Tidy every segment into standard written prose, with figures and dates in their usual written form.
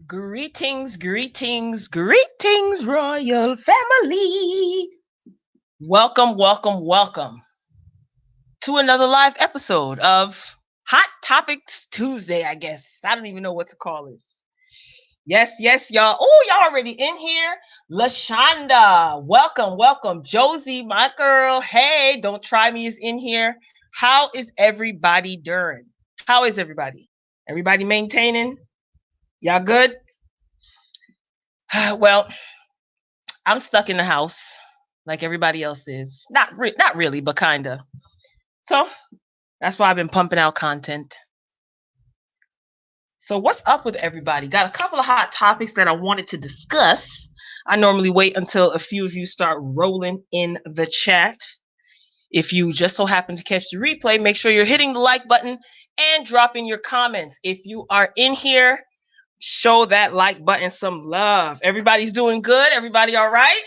Greetings, greetings, greetings, royal family. Welcome to another live episode of Hot Topics Tuesday, I guess. I don't even know what to call this. Yes, y'all. Oh, y'all already in here. LaShonda, welcome. Josie, my girl. Hey, don't try me is in here. How is everybody doing? How is everybody? Everybody maintaining? Y'all good? Well, I'm stuck in the house like everybody else is. Not really, but kinda. So that's why I've been pumping out content. So what's up with everybody? Got a couple of hot topics that I wanted to discuss. I normally wait until a few of you start rolling in the chat. If you just so happen to catch the replay, make sure you're hitting the like button and dropping your comments. If you are in here, show that like button some love. Everybody's doing good? Everybody all right?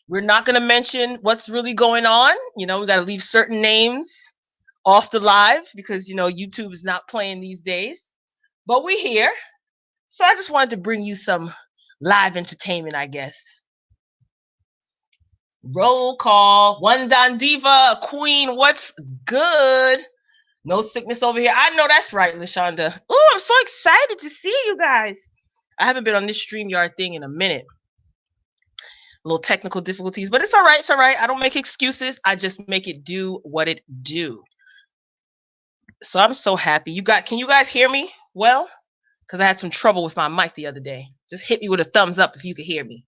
We're not going to mention what's really going on. We got to leave certain names off the live because, YouTube is not playing these days. But we're here. So I just wanted to bring you some live entertainment, I guess. Roll call. One Don Diva, Queen, what's good? No sickness over here. I know that's right, LaShonda. Oh, I'm so excited to see you guys. I haven't been on this StreamYard thing in a minute. Little technical difficulties, but it's all right. I don't make excuses. I just make it do what it do. So I'm so happy. Can you guys hear me well? Because I had some trouble with my mic the other day. Just hit me with a thumbs up if you could hear me.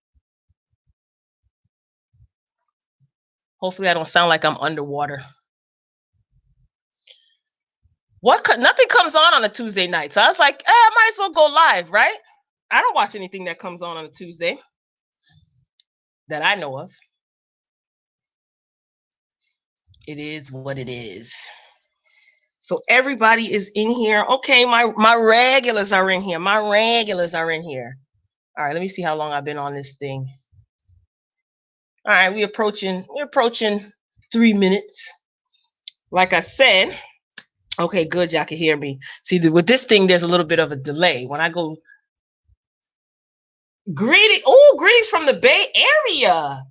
Hopefully I don't sound like I'm underwater. Nothing comes on a Tuesday night. So I was like, I might as well go live, right? I don't watch anything that comes on a Tuesday that I know of. It is what it is. So everybody is in here. Okay, my regulars are in here. All right, let me see how long I've been on this thing. All right, we're approaching 3 minutes. Like I said, okay, good, y'all can hear me. See, with this thing, there's a little bit of a delay. When I go, greetings from the Bay Area.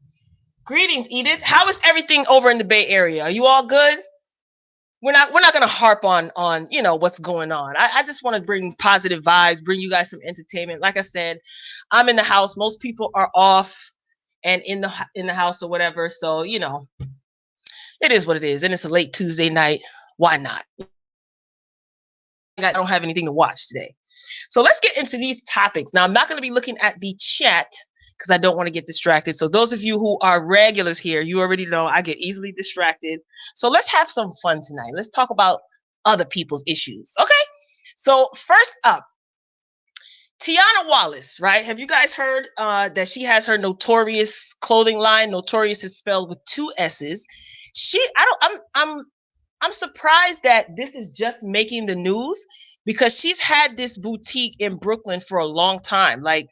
Greetings, Edith. How is everything over in the Bay Area? Are you all good? We're not going to harp on what's going on. I just want to bring positive vibes, bring you guys some entertainment. Like I said, I'm in the house. Most people are off and in the house or whatever. So, it is what it is. And it's a late Tuesday night. Why not? I don't have anything to watch today. So let's get into these topics. Now, I'm not going to be looking at the chat because I don't want to get distracted. So those of you who are regulars here, you already know I get easily distracted. So let's have some fun tonight. Let's talk about other people's issues. Okay? So first up, TYANNA WALLACE, right? Have you guys heard that she has her Notorious clothing line? Notorious is spelled with 2 S's. I'm surprised that this is just making the news because she's had this boutique in Brooklyn for a long time. Like,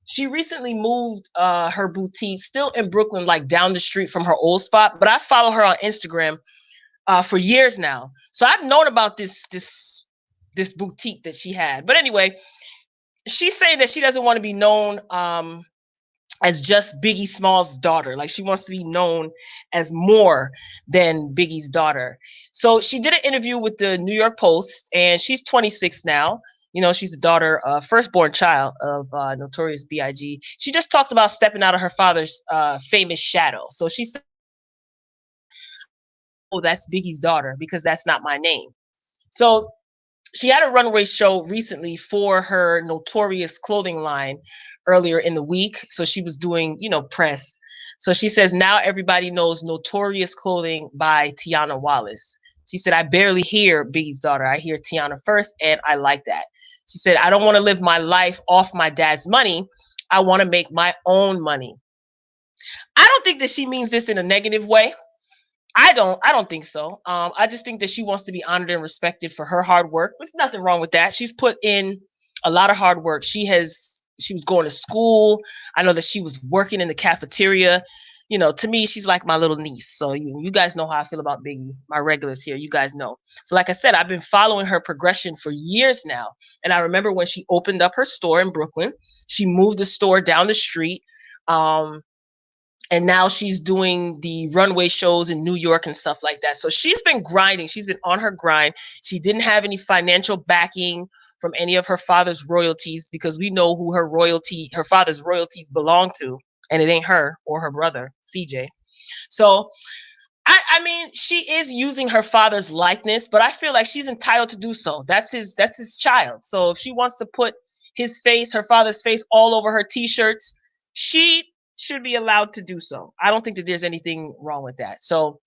she recently moved her boutique, still in Brooklyn, like down the street from her old spot. But I follow her on Instagram for years now, so I've known about this boutique that she had. But anyway, she's saying that she doesn't want to be known as just Biggie Small's daughter. Like, she wants to be known as more than Biggie's daughter. So she did an interview with the New York Post, and she's 26 now. She's the daughter, firstborn child of Notorious B.I.G. She just talked about stepping out of her father's famous shadow. So she said, "Oh, that's Biggie's daughter because that's not my name." So she had a runway show recently for her Notorious clothing line earlier in the week. So she was doing, press. So she says, now everybody knows Notorious clothing by TYANNA WALLACE. She said, I barely hear Biggie's daughter. I hear TYANNA first, and I like that. She said, I don't want to live my life off my dad's money. I want to make my own money. I don't think that she means this in a negative way. I don't think so. I just think that she wants to be honored and respected for her hard work. There's nothing wrong with that. She's put in a lot of hard work. She was going to school. I know that she was working in the cafeteria, you know, to me, she's like my little niece. So you guys know how I feel about Biggie. My regulars here, you guys know. So like I said, I've been following her progression for years now. And I remember when she opened up her store in Brooklyn, she moved the store down the street. And now she's doing the runway shows in New York and stuff like that. So she's been grinding. She's been on her grind. She didn't have any financial backing from any of her father's royalties, because we know who her father's royalties belong to, and it ain't her or her brother, CJ. So I mean, she is using her father's likeness, but I feel like she's entitled to do so. That's his child. So if she wants to put his face, her father's face, all over her t-shirts, she should be allowed to do so. I don't think that there's anything wrong with that. So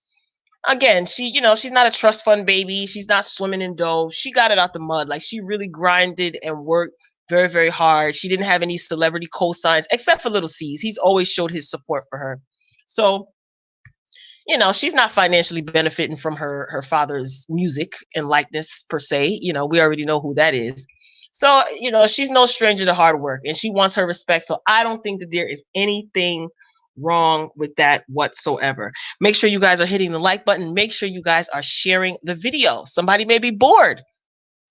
again, she's not a trust fund baby. She's not swimming in dough. She got it out the mud. Like, she really grinded and worked very, very hard. She didn't have any celebrity cosigns except for Little C's. He's always showed his support for her. So, she's not financially benefiting from her father's music and likeness per se. We already know who that is. So, she's no stranger to hard work, and she wants her respect. So I don't think that there is anything wrong with that whatsoever. Make sure you guys are hitting the like button. Make sure you guys are sharing the video. Somebody may be bored,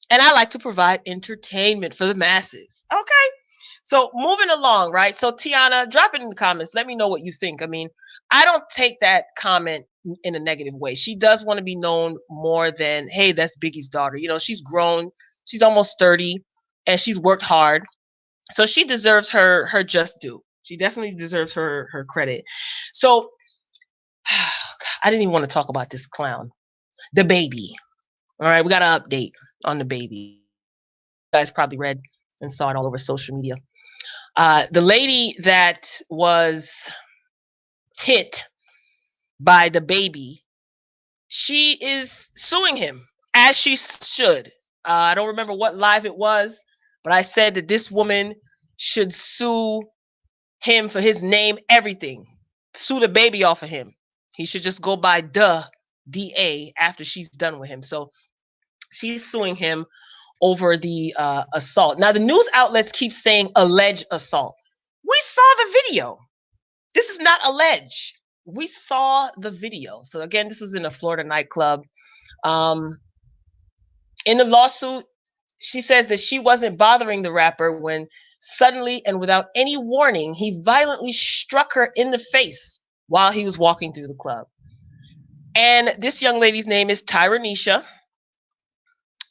and I like to provide entertainment for the masses. Okay. So moving along, right? So Tiana, drop it in the comments. Let me know what you think. I mean, I don't take that comment in a negative way. She does want to be known more than, hey, that's Biggie's daughter. She's grown. She's almost 30, and she's worked hard. So she deserves her just due. She definitely deserves her credit. So I didn't even want to talk about this clown, DaBABY. All right, we got an update on DaBABY. You guys probably read and saw it all over social media. The lady that was hit by DaBABY, she is suing him, as she should. I don't remember what live it was, but I said that this woman should sue him for his name, everything. Sue DaBABY off of him. He should just go by DA after she's done with him. So she's suing him over the assault. Now, the news outlets keep saying alleged assault. We saw the video. This is not alleged. We saw the video. So again, this was in a Florida nightclub. In the lawsuit, she says that she wasn't bothering the rapper when suddenly and without any warning, he violently struck her in the face while he was walking through the club. And this young lady's name is TYANNA.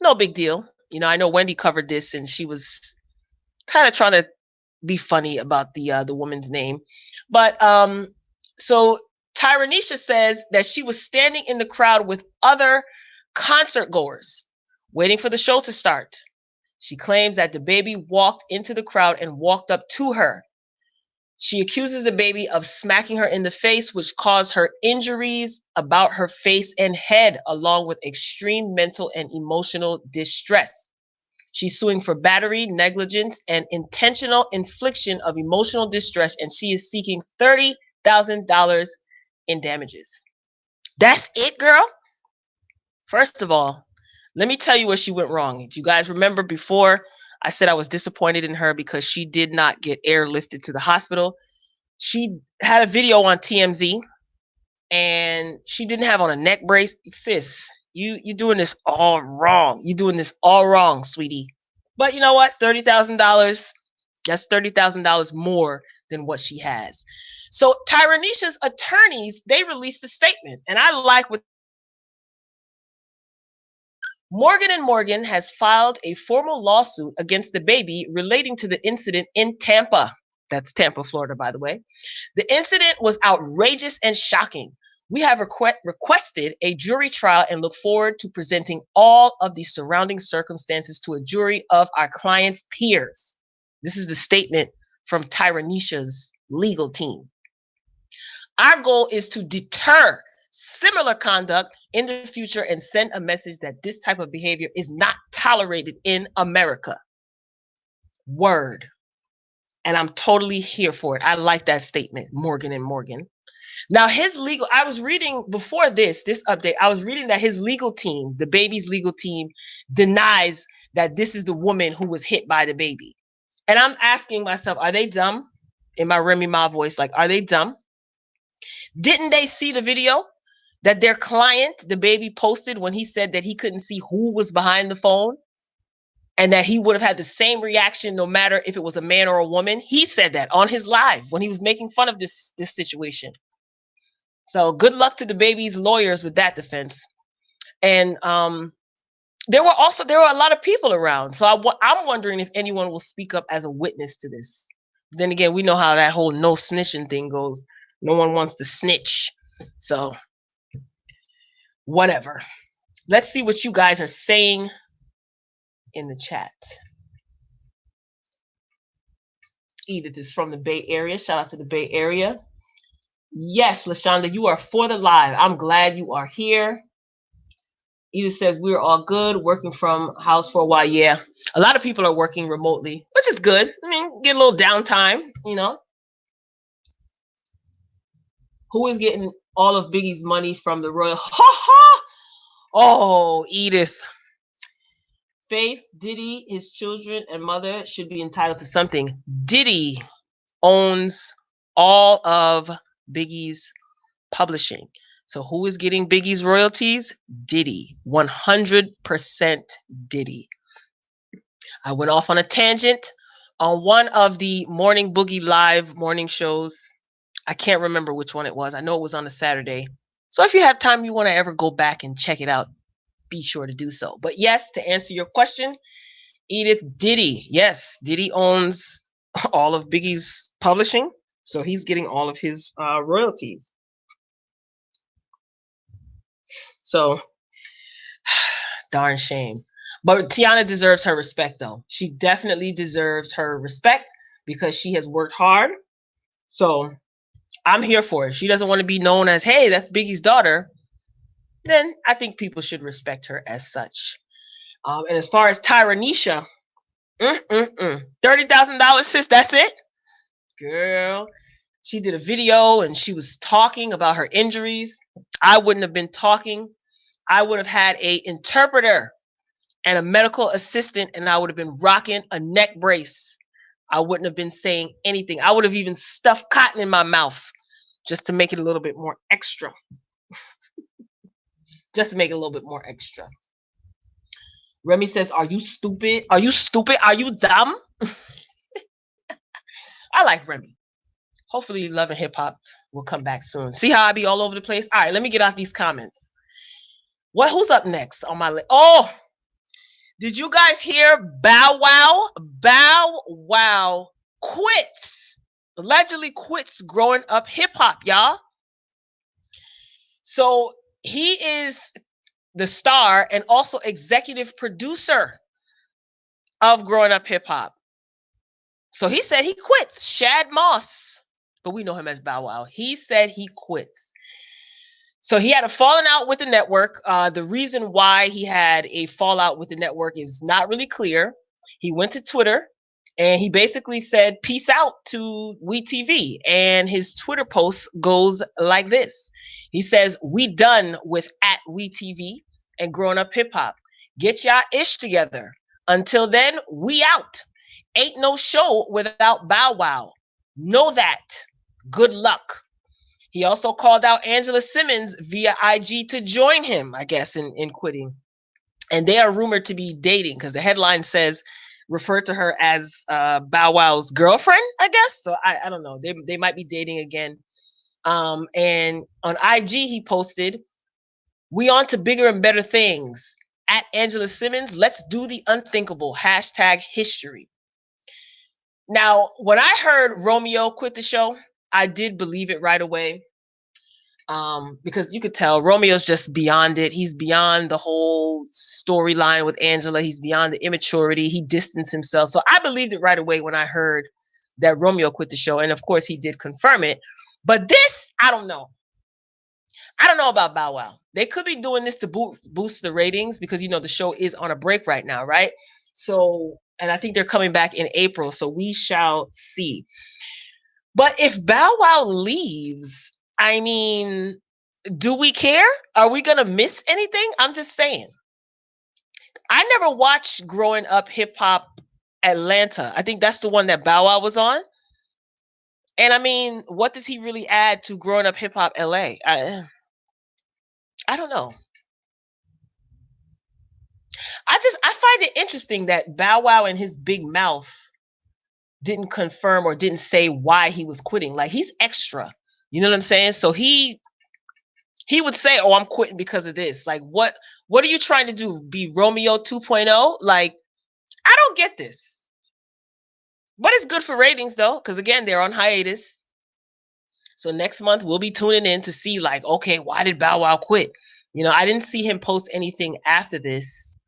No big deal. I know Wendy covered this, and she was kind of trying to be funny about the woman's name. But so TYANNA says that she was standing in the crowd with other concert goers, waiting for the show to start. She claims that DaBABY walked into the crowd and walked up to her. She accuses DaBABY of smacking her in the face, which caused her injuries about her face and head, along with extreme mental and emotional distress. She's suing for battery, negligence, and intentional infliction of emotional distress, and she is seeking $30,000 in damages. That's it, girl? First of all, let me tell you where she went wrong. If you guys remember before, I said I was disappointed in her because she did not get airlifted to the hospital. She had a video on TMZ, and she didn't have on a neck brace. Sis, you doing this all wrong. You doing this all wrong, sweetie. But you know what? $30,000. That's $30,000 more than what she has. So TYANNA's attorneys, they released a statement, and I like what Morgan & Morgan has filed a formal lawsuit against DaBABY relating to the incident in Tampa. That's Tampa, Florida, by the way. The incident was outrageous and shocking. We have requested a jury trial and look forward to presenting all of the surrounding circumstances to a jury of our client's peers. This is the statement from TYANNA's legal team. Our goal is to deter similar conduct in the future and send a message that this type of behavior is not tolerated in America. Word. And I'm totally here for it. I like that statement, Morgan & Morgan. Now, I was reading before this update, I was reading that his legal team, DaBABY's legal team, denies that this is the woman who was hit by DaBABY. And I'm asking myself, are they dumb? In my Remy Ma voice, like, are they dumb? Didn't they see the video that their client, DaBABY, posted when he said that he couldn't see who was behind the phone and that he would have had the same reaction no matter if it was a man or a woman? He said that on his live when he was making fun of this situation. So good luck to DaBABY's lawyers with that defense. And there were a lot of people around. So I'm wondering if anyone will speak up as a witness to this. Then again, we know how that whole no snitching thing goes. No one wants to snitch. So whatever. Let's see what you guys are saying in the chat. Edith is from the Bay Area. Shout out to the Bay Area. Yes, LaShonda, you are for the live. I'm glad you are here. Edith says we're all good, working from house for a while. Yeah, a lot of people are working remotely, which is good. I mean, get a little downtime, you know. Who is getting all of Biggie's money from the royal? Ha ha! Oh, Edith. Faith, Diddy, his children, and mother should be entitled to something. Diddy owns all of Biggie's publishing. So who is getting Biggie's royalties? Diddy. 100% Diddy. I went off on a tangent on one of the Morning Boogie live morning shows. I can't remember which one it was. I know it was on a Saturday. So if you have time, you want to ever go back and check it out, be sure to do so. But yes, to answer your question, Edith, Diddy. Yes, Diddy owns all of Biggie's publishing. So he's getting all of his royalties. So, darn shame. But Tiana deserves her respect, though. She definitely deserves her respect because she has worked hard. So, I'm here for it. She doesn't want to be known as, hey, that's Biggie's daughter. Then I think people should respect her as such. And as far as Tyrannisha, $30,000, sis, that's it? Girl, she did a video and she was talking about her injuries. I wouldn't have been talking. I would have had an interpreter and a medical assistant, and I would have been rocking a neck brace. I wouldn't have been saying anything. I would have even stuffed cotton in my mouth just to make it a little bit more extra. Just to make it a little bit more extra. Remy says, are you stupid? Are you stupid? Are you dumb? I like Remy. Hopefully Love and Hip Hop will come back soon. See how I be all over the place? All right, let me get out these comments. Who's up next on my list? Oh, did you guys hear Bow Wow? Bow Wow quits. Allegedly quits Growing Up Hip Hop, y'all. So he is the star and also executive producer of Growing Up Hip Hop. So he said he quits. Shad Moss, but we know him as Bow Wow. He said he quits. So he had a falling out with the network. The reason why he had a fallout with the network is not really clear. He went to Twitter and he basically said, peace out to WeTV. And his Twitter post goes like this. He says, we done with @WeTV and Growing Up Hip Hop. Get y'all ish together. Until then, we out. Ain't no show without Bow Wow. Know that. Good luck. He also called out Angela Simmons via IG to join him, I guess, in quitting. And they are rumored to be dating because the headline says, refer to her as Bow Wow's girlfriend, I guess. So I don't know. They might be dating again. And on IG, he posted, we on to bigger and better things. @Angela Simmons, let's do the unthinkable. #history. Now, when I heard Romeo quit the show, I did believe it right away. Because you could tell Romeo's just beyond it. He's beyond the whole storyline with Angela. He's beyond the immaturity. He distanced himself. So I believed it right away when I heard that Romeo quit the show. And of course, he did confirm it. But this, I don't know. I don't know about Bow Wow. They could be doing this to boost the ratings because, you know, the show is on a break right now, right? So, and I think they're coming back in April. So we shall see. But if Bow Wow leaves, I mean, do we care? Are we going to miss anything? I'm just saying. I never watched Growing Up Hip Hop Atlanta. I think that's the one that Bow Wow was on. And I mean, what does he really add to growing up hip hop LA? I don't know. I find it interesting that Bow Wow and his big mouth didn't confirm or didn't say why he was quitting. Like, he's extra. You know what I'm saying? So he would say, "Oh, I'm quitting because of this." Like, what are you trying to do? Be Romeo 2.0? Like, I don't get this. But it's good for ratings though, because again, they're on hiatus. So next month we'll be tuning in to see, like, okay, why did Bow Wow quit? I didn't see him post anything after this.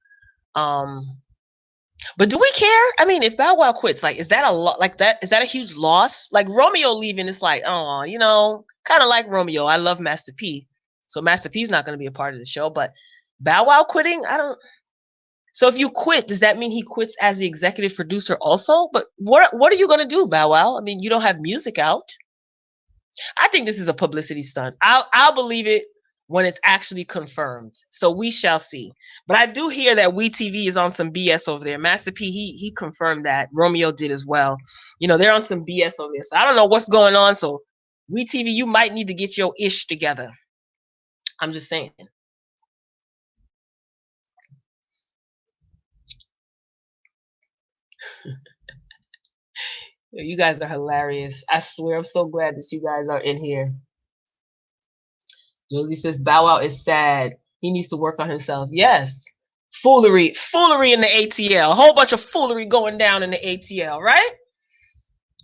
But do we care? I mean, if Bow Wow quits, like, is that a lot? Like, that is that a huge loss? Like, Romeo leaving, it's like, oh, kind of like Romeo. I love Master P, so Master P's not going to be a part of the show. But Bow Wow quitting, I don't. So if you quit, does that mean he quits as the executive producer also? But what are you going to do, Bow Wow? I mean, you don't have music out. I think this is a publicity stunt. I'll believe it when it's actually confirmed. So we shall see. But I do hear that WeTV is on some BS over there. Master P, he confirmed that. Romeo did as well. They're on some BS over there. So I don't know what's going on. So WeTV, you might need to get your ish together. I'm just saying. You guys are hilarious. I swear, I'm so glad that you guys are in here. Josie says Bow Wow is sad. He needs to work on himself. Yes. Foolery in the ATL. A whole bunch of foolery going down in the ATL, right?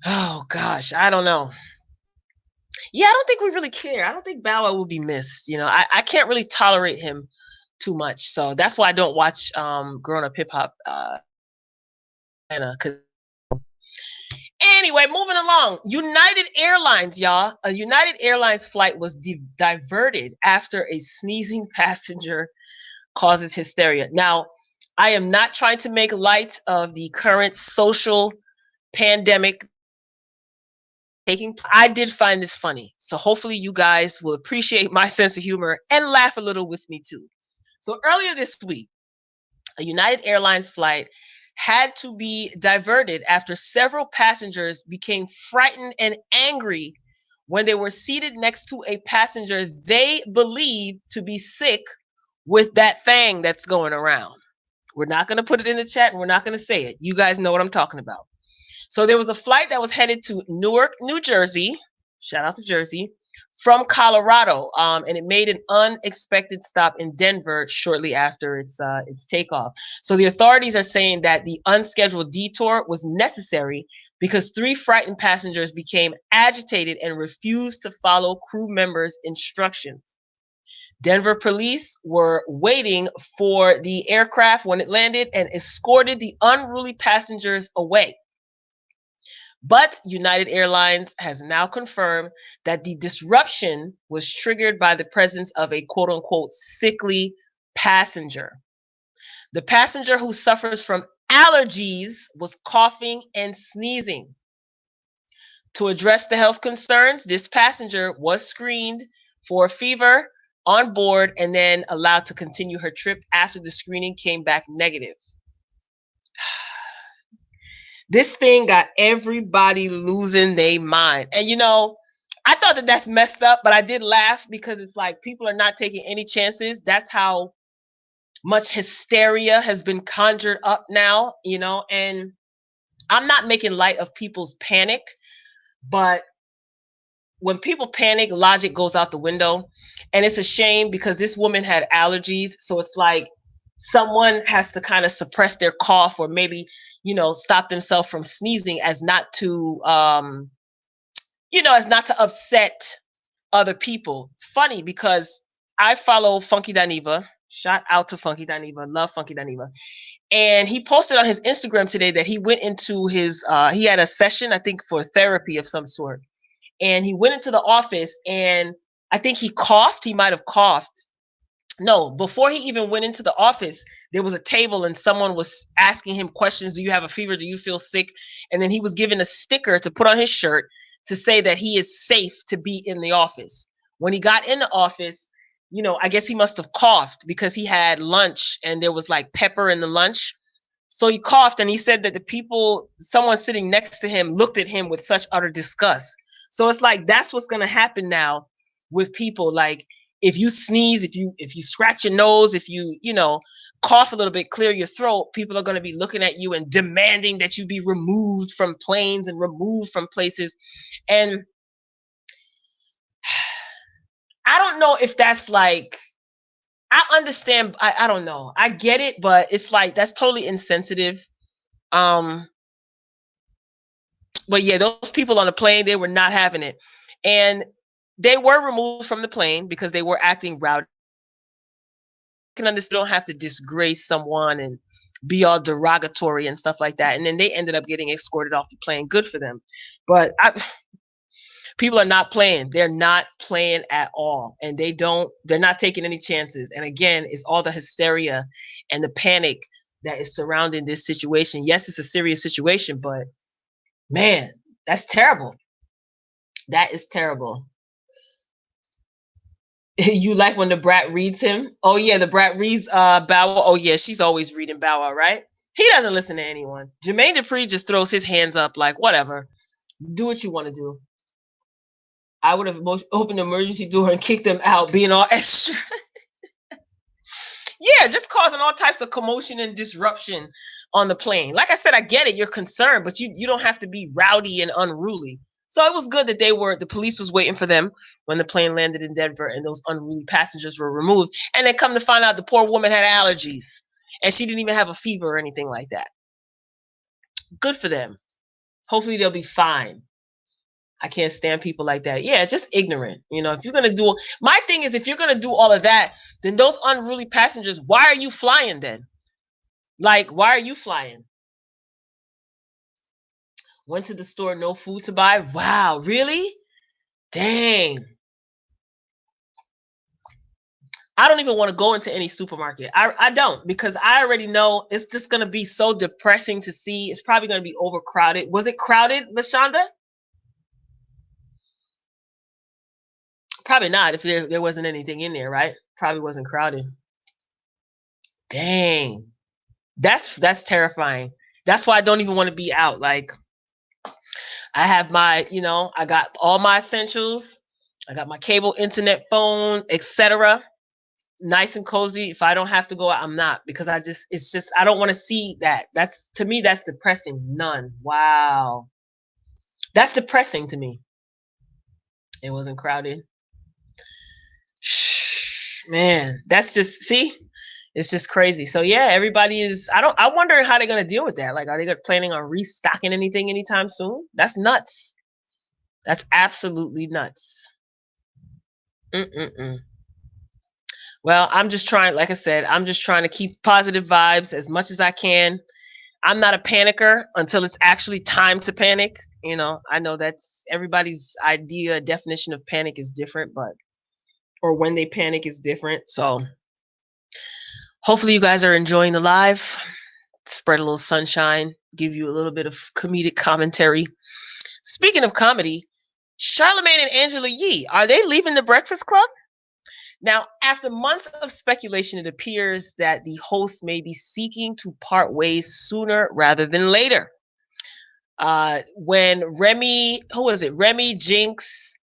Oh gosh, I don't know. Yeah, I don't think we really care. I don't think Bow Wow will be missed. I can't really tolerate him too much. So that's why I don't watch Growing Up Hip Hop Anyway, moving along. United Airlines, y'all. A United Airlines flight was diverted after a sneezing passenger causes hysteria. Now, I am not trying to make light of the current social pandemic taking. I did find this funny. So hopefully you guys will appreciate my sense of humor and laugh a little with me too. So earlier this week, a United Airlines flight had to be diverted after several passengers became frightened and angry when they were seated next to a passenger they believed to be sick with that thing that's going around. We're not going to put it in the chat, and we're not going to say it. You guys know what I'm talking about. So there was a flight that was headed to Newark, New Jersey. Shout out to Jersey. From Colorado, and it made an unexpected stop in Denver shortly after its takeoff. So the authorities are saying that the unscheduled detour was necessary because 3 frightened passengers became agitated and refused to follow crew members' instructions. Denver police were waiting for the aircraft when it landed and escorted the unruly passengers away. But United Airlines has now confirmed that the disruption was triggered by the presence of a quote-unquote sickly passenger. The passenger, who suffers from allergies, was coughing and sneezing. To address the health concerns, this passenger was screened for fever on board and then allowed to continue her trip after the screening came back negative. This thing got everybody losing their mind. And I thought that that's messed up, but I did laugh because it's like people are not taking any chances. That's how much hysteria has been conjured up now, and I'm not making light of people's panic, but when people panic, logic goes out the window. And it's a shame because this woman had allergies. So it's like someone has to kind of suppress their cough or maybe, stop themselves from sneezing as not to, upset other people. It's funny because I follow Funky Dineva. Shout out to Funky Dineva. Love Funky Dineva. And he posted on his Instagram today that he went into his, he had a session, I think, for therapy of some sort. And he went into the office and I think he coughed. He might have coughed. No, before he even went into the office, there was a table and someone was asking him questions. Do you have a fever? Do you feel sick? And then he was given a sticker to put on his shirt to say that he is safe to be in the office. When he got in the office, I guess he must have coughed because he had lunch and there was like pepper in the lunch. So he coughed and he said that someone sitting next to him looked at him with such utter disgust. So it's like that's what's gonna happen now with people. Like if you sneeze, if you scratch your nose, if you know, cough a little bit, clear your throat, people are gonna be looking at you and demanding that you be removed from planes and removed from places. And I don't know if that's like, I understand. I don't know. I get it, but it's like that's totally insensitive. Um, but yeah, those people on the plane, they were not having it, and they were removed from the plane because they were acting rowdy. You can understand, don't have to disgrace someone and be all derogatory and stuff like that. And then they ended up getting escorted off the plane. Good for them. But people are not playing. They're not playing at all. And they're not taking any chances. And again, it's all the hysteria and the panic that is surrounding this situation. Yes, it's a serious situation, but man, that's terrible. That is terrible. You like when the brat reads him? Oh yeah, the brat reads Bow Wow. Oh yeah, she's always reading Bow Wow, right? He doesn't listen to anyone. Jermaine Dupri just throws his hands up like, whatever. Do what you want to do. I would have opened the emergency door and kicked them out, being all extra. Yeah, just causing all types of commotion and disruption on the plane. Like I said, I get it. You're concerned, but you don't have to be rowdy and unruly. So it was good that the police was waiting for them when the plane landed in Denver and those unruly passengers were removed. And then come to find out the poor woman had allergies and she didn't even have a fever or anything like that. Good for them. Hopefully they'll be fine. I can't stand people like that. Yeah, just ignorant. You know, if you're going to do, my thing is, if you're going to do all of that, then those unruly passengers, why are you flying then? Like, why are you flying? Went to the store, no food to buy. Wow, really? Dang. I don't even want to go into any supermarket. I don't, because I already know it's just going to be so depressing to see. It's probably going to be overcrowded. Was it crowded, LaShonda? Probably not, if there wasn't anything in there, right? Probably wasn't crowded. Dang. That's terrifying. That's why I don't even want to be out. Like, I have my, I got all my essentials. I got my cable, internet, phone, etc. Nice and cozy. If I don't have to go out, I'm not, because I don't want to see that. To me, that's depressing. None. Wow. That's depressing to me. It wasn't crowded. Man, that's just, see? It's just crazy. So yeah, everybody is, I wonder how they're going to deal with that. Like, are they planning on restocking anything anytime soon? That's nuts. That's absolutely nuts. Well, I'm just trying, like I said, I'm just trying to keep positive vibes as much as I can. I'm not a panicker until it's actually time to panic. I know that's everybody's definition of panic is different, or when they panic is different. So hopefully you guys are enjoying the live. Spread a little sunshine, give you a little bit of comedic commentary. Speaking of comedy, Charlamagne and Angela Yee, are they leaving the Breakfast Club? Now, after months of speculation, it appears that the host may be seeking to part ways sooner rather than later. When Remy, Jinx,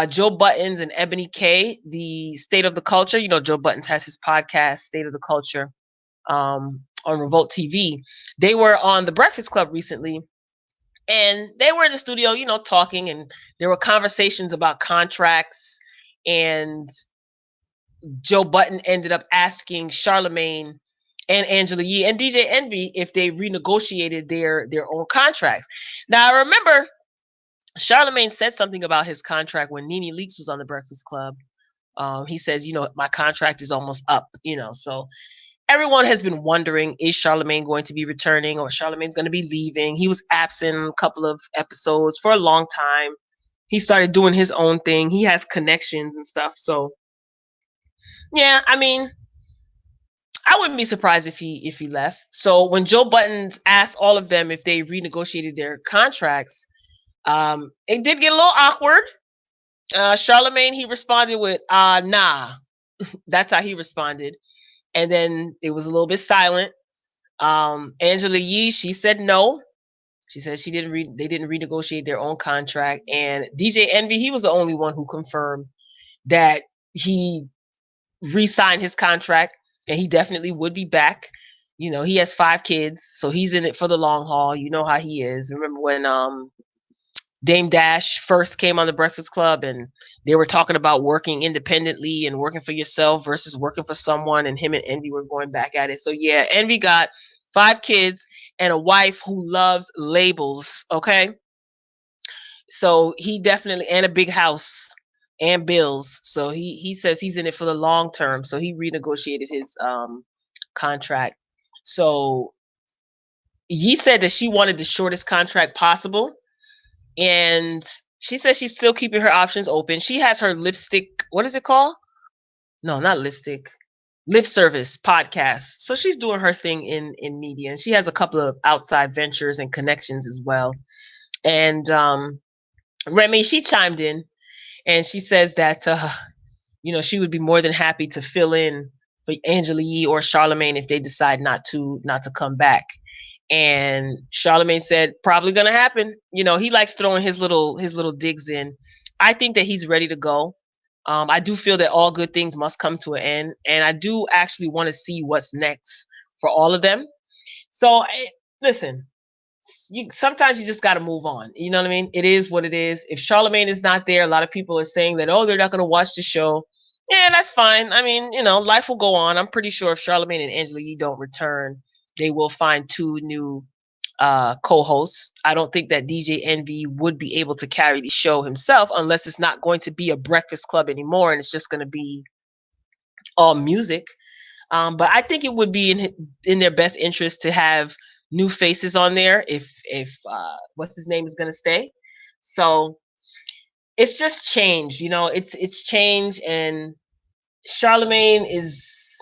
Joe Buttons, and Ebony K, the State of the Culture, Joe Buttons has his podcast, State of the Culture, on Revolt TV. They were on the Breakfast Club recently, and they were in the studio, talking, and there were conversations about contracts, and Joe Button ended up asking Charlamagne and Angela Yee and DJ Envy if they renegotiated their own contracts. Now, I remember Charlamagne said something about his contract when Nene Leakes was on the Breakfast Club. He says, my contract is almost up, so everyone has been wondering, is Charlamagne going to be returning, or Charlamagne's going to be leaving? He was absent a couple of episodes for a long time. He started doing his own thing. He has connections and stuff, so yeah, I mean, I wouldn't be surprised if he left. So when Joe Buttons asked all of them if they renegotiated their contracts, it did get a little awkward. Charlamagne, he responded with nah. That's how he responded. And then it was a little bit silent. Angela Yee, she said no. She said they didn't renegotiate their own contract. And DJ Envy, he was the only one who confirmed that he re-signed his contract and he definitely would be back. You know, he has 5 kids, so he's in it for the long haul. You know how he is. Remember when Dame Dash first came on the Breakfast Club and they were talking about working independently and working for yourself versus working for someone, and him and Envy were going back at it. So yeah, Envy got 5 kids and a wife who loves labels, okay? So he definitely, and a big house and bills. So he says he's in it for the long term. So he renegotiated his contract. So Yi said that she wanted the shortest contract possible, and she says she's still keeping her options open. She has her lipstick, what is it called? No, not lipstick. Lip service podcast. So she's doing her thing in media, and she has a couple of outside ventures and connections as well. And Remy, she chimed in and she says that you know, she would be more than happy to fill in for Angela Yee or Charlemagne if they decide not to come back. And Charlemagne said, probably gonna happen. You know, he likes throwing his little digs in. I think that he's ready to go. I do feel that all good things must come to an end, and I do actually want to see what's next for all of them. So listen, sometimes you just got to move on. You know what I mean? It is what it is. If Charlemagne is not there, a lot of people are saying that, oh, they're not going to watch the show. Yeah, that's fine. I mean, you know, life will go on. I'm pretty sure if Charlemagne and Angela Yee don't return, they will find 2 new co-hosts. I don't think that DJ Envy would be able to carry the show himself unless it's not going to be a Breakfast Club anymore and it's just going to be all music. But I think it would be in their best interest to have new faces on there if what's his name is going to stay. So it's just change, you know, it's change. And Charlemagne is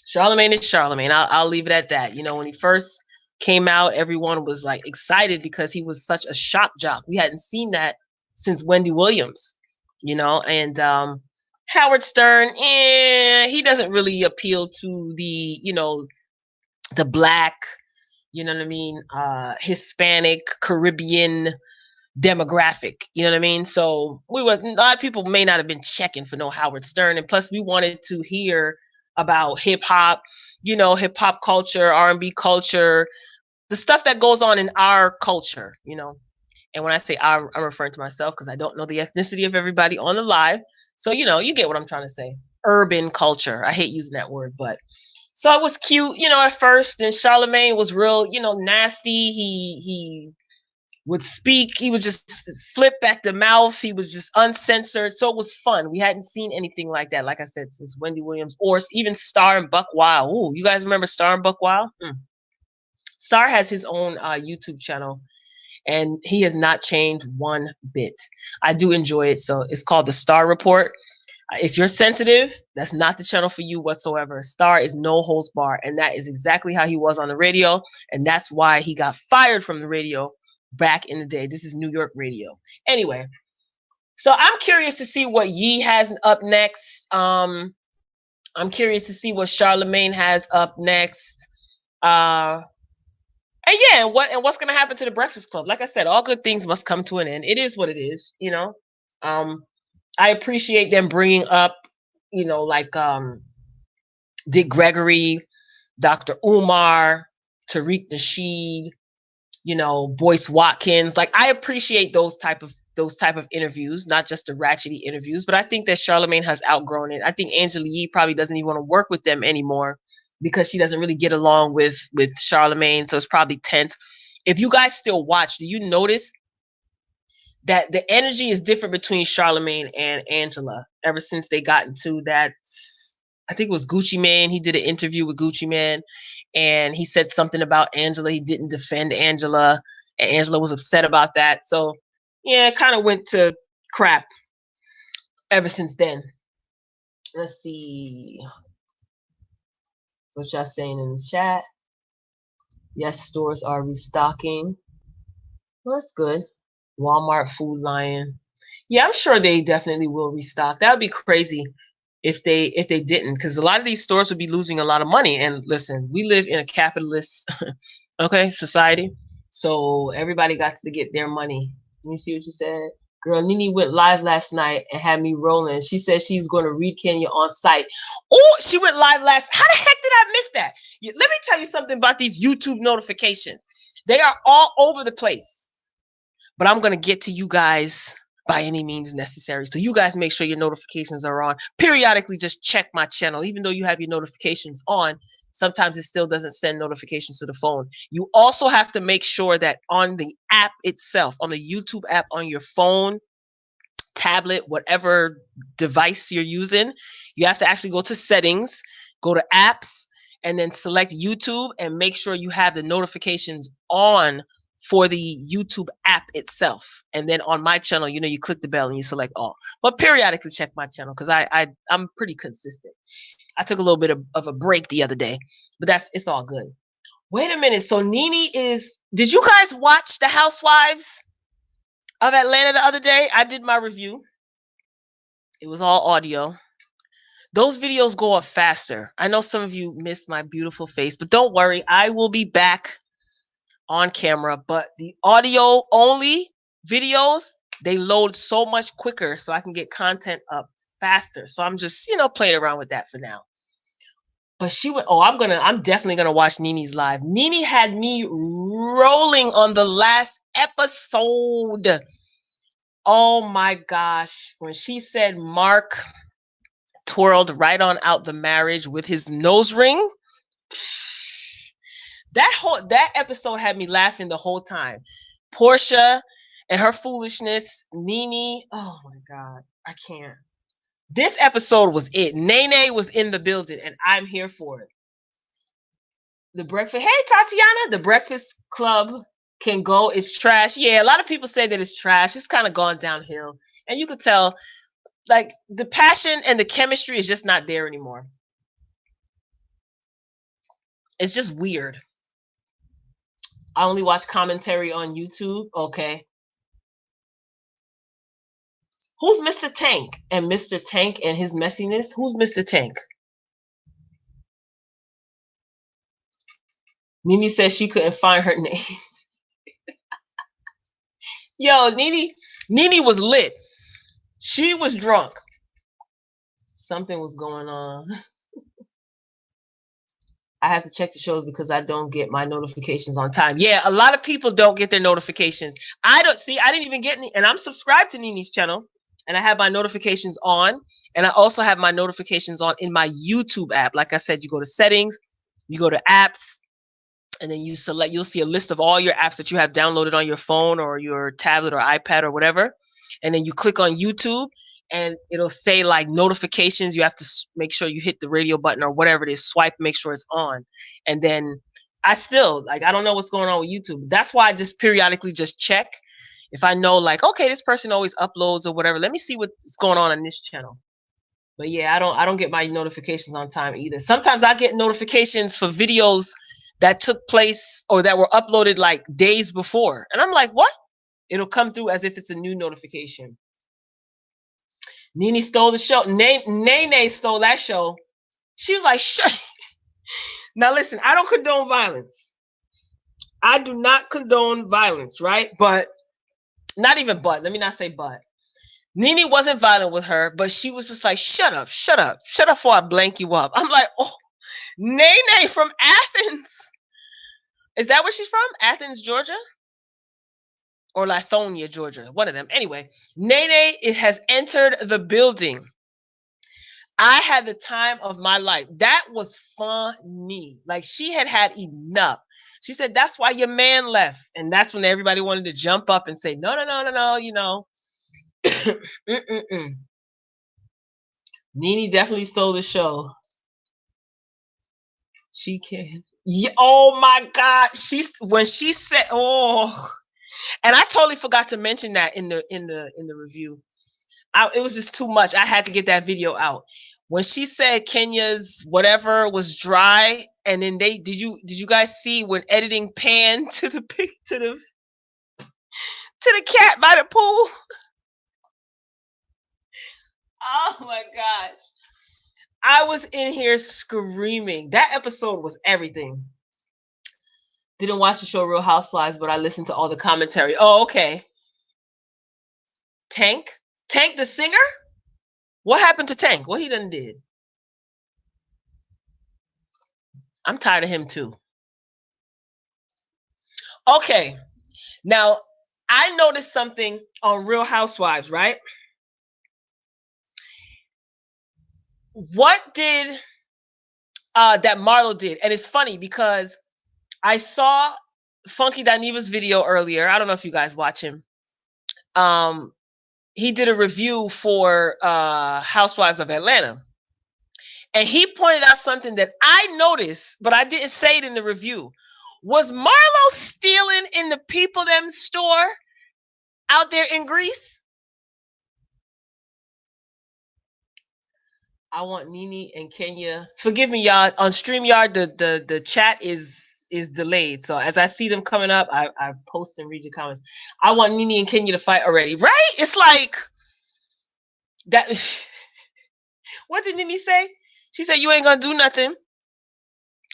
Charlemagne. I'll leave it at that. You know, when he first came out, everyone was like excited because he was such a shock jock. We hadn't seen that since Wendy Williams, you know. And Howard Stern, he doesn't really appeal to the, you know, the black, you know what I mean, Hispanic, Caribbean demographic, you know what I mean? So a lot of people may not have been checking for no Howard Stern. And plus we wanted to hear about hip hop, you know, hip hop culture, R&B culture, the stuff that goes on in our culture, you know. And when I say I'm referring to myself because I don't know the ethnicity of everybody on the live. So, you know, you get what I'm trying to say. Urban culture. I hate using that word, but so it was cute, you know, at first. And Charlemagne was real, you know, nasty. He would speak. He would just flip at the mouth. He was just uncensored. So it was fun. We hadn't seen anything like that, like I said, since Wendy Williams or even Star and Buck Wild. Ooh, you guys remember Star and Buck Wild? Star has his own YouTube channel, and he has not changed one bit. I do enjoy it. So it's called the Star Report. If you're sensitive, that's not the channel for you whatsoever. Star is no holds bar, and that is exactly how he was on the radio, and that's why he got fired from the radio back in the day. This is New York radio. Anyway, so I'm curious to see what Yee has up next. I'm curious to see what Charlemagne has up next. And yeah, what's gonna happen to the Breakfast Club? Like I said, all good things must come to an end. It is what it is, you know. I appreciate them bringing up, you know, like Dick Gregory, Dr. Umar, Tariq Nasheed, you know, Boyce Watkins. Like, I appreciate those type of interviews, not just the ratchety interviews. But I think that Charlemagne has outgrown it. I think Angela Yee probably doesn't even want to work with them anymore because she doesn't really get along with Charlemagne. So it's probably tense. If you guys still watch, do you notice that the energy is different between Charlemagne and Angela ever since they got into that? I think it was Gucci Mane. He did an interview with Gucci Mane, and he said something about Angela. He didn't defend Angela, and Angela was upset about that. So yeah, it kind of went to crap ever since then. Let's see what y'all saying in the chat. Yes, stores are restocking. Well, that's good. Walmart, Food Lion. Yeah, I'm sure they definitely will restock. That would be crazy if they didn't, because a lot of these stores would be losing a lot of money. And listen, we live in a capitalist society. So everybody got to get their money. Let me see what she said. Girl, Nene went live last night and had me rolling. She said she's going to read Kenya on site. Oh, she went live last. How the heck did I miss that? Let me tell you something about these YouTube notifications. They are all over the place. But I'm going to get to you guys by any means necessary. So you guys make sure your notifications are on. Periodically just check my channel. Even though you have your notifications on, sometimes it still doesn't send notifications to the phone. You also have to make sure that on the app itself, on the YouTube app on your phone, tablet, whatever device you're using, you have to actually go to settings, go to apps, and then select YouTube and make sure you have the notifications on for the YouTube app itself. And then on my channel, you know, you click the bell and you select all. But periodically check my channel because I'm pretty consistent. I took a little bit of a break the other day, but it's all good. Wait a minute. So Nene did you guys watch The Housewives of Atlanta the other day? I did my review. It was all audio. Those videos go up faster. I know some of you missed my beautiful face, but don't worry. I will be back on camera. But the audio only videos, they load so much quicker so I can get content up faster. So I'm just, playing around with that for now. But she went, I'm definitely going to watch Nene's live. Nene had me rolling on the last episode. Oh my gosh. When she said Mark twirled right on out the marriage with his nose ring, that episode had me laughing the whole time. Portia and her foolishness, Nene, oh my God, I can't. This episode was it. Nene was in the building and I'm here for it. Hey Tatiana, the Breakfast Club can go. It's trash. Yeah, a lot of people say that it's trash. It's kind of gone downhill. And you could tell, like, the passion and the chemistry is just not there anymore. It's just weird. I only watch commentary on YouTube. Okay. Who's Mr. Tank? And Mr. Tank and his messiness? Who's Mr. Tank? Nene says she couldn't find her name. Yo, Nene was lit. She was drunk. Something was going on. I have to check the shows because I don't get my notifications on time. Yeah, a lot of people don't get their notifications. I didn't even get any, and I'm subscribed to Nene's channel, and I have my notifications on, and I also have my notifications on in my YouTube app. Like I said, you go to settings, you go to apps, and then you'll see a list of all your apps that you have downloaded on your phone or your tablet or iPad or whatever. And then you click on YouTube and it'll say like notifications. You have to make sure you hit the radio button or whatever it is, swipe, make sure it's on. And then I don't know what's going on with YouTube. That's why I just periodically just check. If I know like, okay, this person always uploads or whatever, let me see what's going on this channel. But yeah, I don't get my notifications on time either. Sometimes I get notifications for videos that took place or that were uploaded like days before. And I'm like, what? It'll come through as if it's a new notification. Nene stole the show. Nene stole that show. She was like, shut. Now listen, I don't condone violence. I do not condone violence, right? But, not even but, let me not say but. Nene wasn't violent with her, but she was just like, shut up before I blank you up. I'm like, oh, Nene from Athens. Is that where she's from? Athens, Georgia? Or Lithonia, Georgia. One of them. Anyway, Nene has entered the building. I had the time of my life. That was funny. Like, she had enough. She said, that's why your man left. And that's when everybody wanted to jump up and say, no, Nene definitely stole the show. She can. Yeah, oh my God. When she said, oh, and I totally forgot to mention that in the review. It was just too much. I had to get that video out. When she said Kenya's whatever was dry, and then did you guys see when editing panned to the cat by the pool? Oh my gosh. I was in here screaming. That episode was everything. Didn't watch the show Real Housewives, but I listened to all the commentary. Oh, okay. Tank the singer? What happened to Tank? What he done did? I'm tired of him too. Okay. Now, I noticed something on Real Housewives, right? What did that Marlo did? And it's funny because I saw Funky Dineva's video earlier. I don't know if you guys watch him. He did a review for Housewives of Atlanta. And he pointed out something that I noticed, but I didn't say it in the review. Was Marlo stealing in the People Them store out there in Greece? I want Nene and Kenya. Forgive me, y'all. On StreamYard, the chat is delayed. So as I see them coming up, I post and read your comments. I want Nene and Kenya to fight already. Right? It's like that. What did Nene say? She said, you ain't gonna do nothing.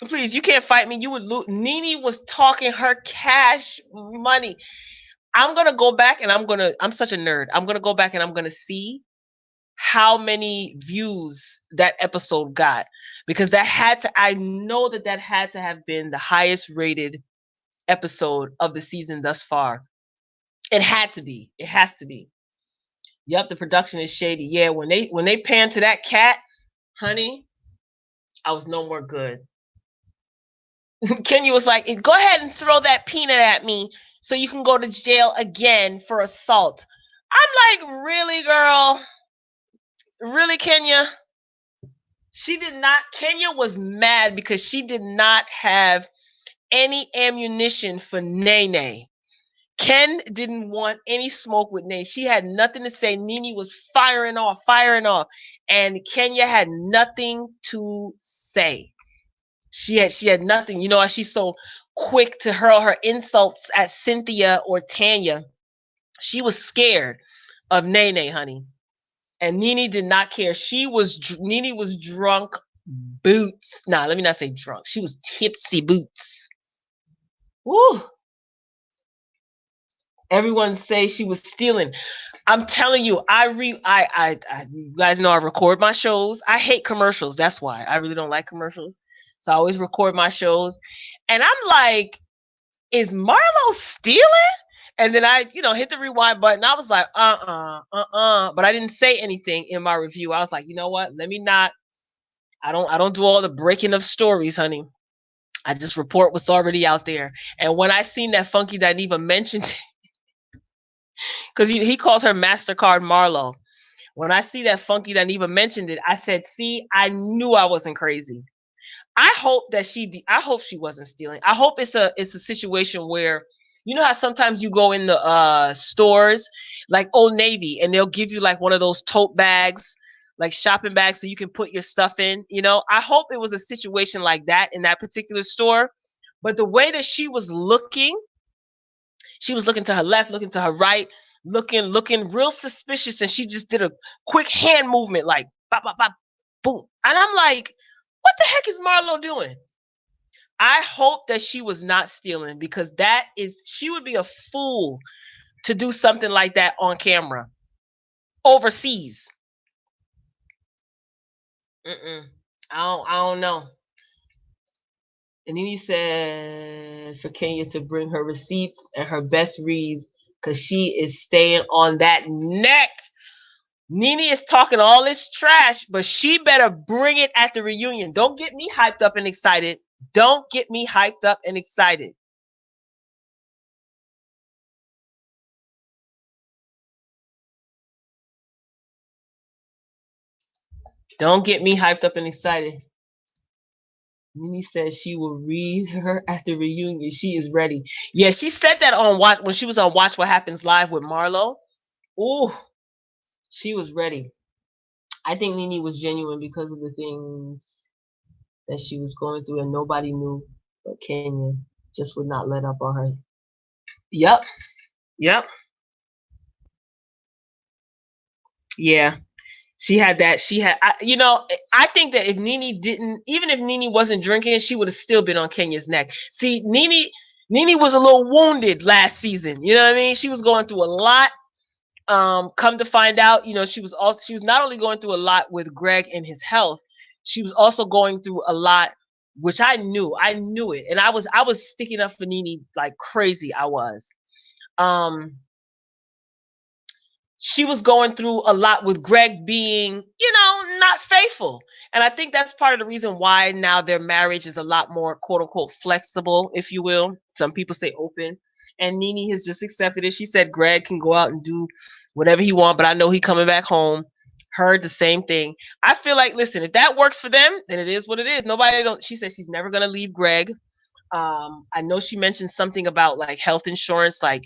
Please, you can't fight me. You would lose. Nene was talking her cash money. I'm gonna go back and I'm such a nerd. I'm gonna go back and I'm gonna see how many views that episode got, because I know that had to have been the highest rated episode of the season thus far. It had to be. It has to be. Yep, the production is shady. Yeah, when they pan to that cat, honey, I was no more good. Kenya was like, go ahead and throw that peanut at me so you can go to jail again for assault. I'm like, really, girl? Really, Kenya? Kenya was mad because she did not have any ammunition for Nene. Ken didn't want any smoke with Nene. She had nothing to say. Nene was firing off. And Kenya had nothing to say. She had nothing. You know, she's so quick to hurl her insults at Cynthia or Tanya. She was scared of Nene, honey. And Nene did not care. Nene was drunk boots. Nah, let me not say drunk. She was tipsy boots. Woo. Everyone say she was stealing. I'm telling you, you guys know I record my shows. I hate commercials. That's why I really don't like commercials. So I always record my shows. And I'm like, is Marlo stealing? And then I, hit the rewind button. I was like, but I didn't say anything in my review. I was like, you know what? Let me not. I don't do all the breaking of stories, honey. I just report what's already out there. And when I seen that Funky Dineva mentioned, because he calls her MasterCard Marlo. When I see that Funky Dineva mentioned it, I said, see, I knew I wasn't crazy. I hope she wasn't stealing. I hope it's a situation where, you know how sometimes you go in the stores like Old Navy and they'll give you like one of those tote bags, like shopping bags, so you can put your stuff in. I hope it was a situation like that in that particular store. But the way that she was looking to her left, looking to her right, looking real suspicious, and she just did a quick hand movement like bop, bop, bop, boom. And I'm like, what the heck is Marlo doing? I hope that she was not stealing, because she would be a fool to do something like that on camera overseas. I don't know. And then he said for Kenya to bring her receipts and her best reads, because she is staying on that neck. Nene is talking all this trash, but she better bring it at the reunion. Don't get me hyped up and excited. Don't get me hyped up and excited. Don't get me hyped up and excited. Nene says she will read her at the reunion. She is ready. Yeah, she said that on Watch, when she was on Watch What Happens Live with Marlo. Ooh, she was ready. I think Nene was genuine because of the things that she was going through, and nobody knew, but Kenya just would not let up on her. Yep. Yeah. She had that. I think that if Nene wasn't drinking, she would have still been on Kenya's neck. See, Nene NeNe was a little wounded last season. You know what I mean? She was going through a lot. Come to find out, she was not only going through a lot with Greg and his health, she was also going through a lot, which I knew it, and I was sticking up for NeNe like crazy. I was. She was going through a lot with Greg being, not faithful. And I think that's part of the reason why now their marriage is a lot more quote unquote flexible, if you will. Some people say open. And NeNe has just accepted it. She said Greg can go out and do whatever he wants, but I know he coming back home. Heard the same thing. I feel like, listen, if that works for them, then it is what it is. She said she's never gonna leave Greg. I know she mentioned something about like health insurance, like,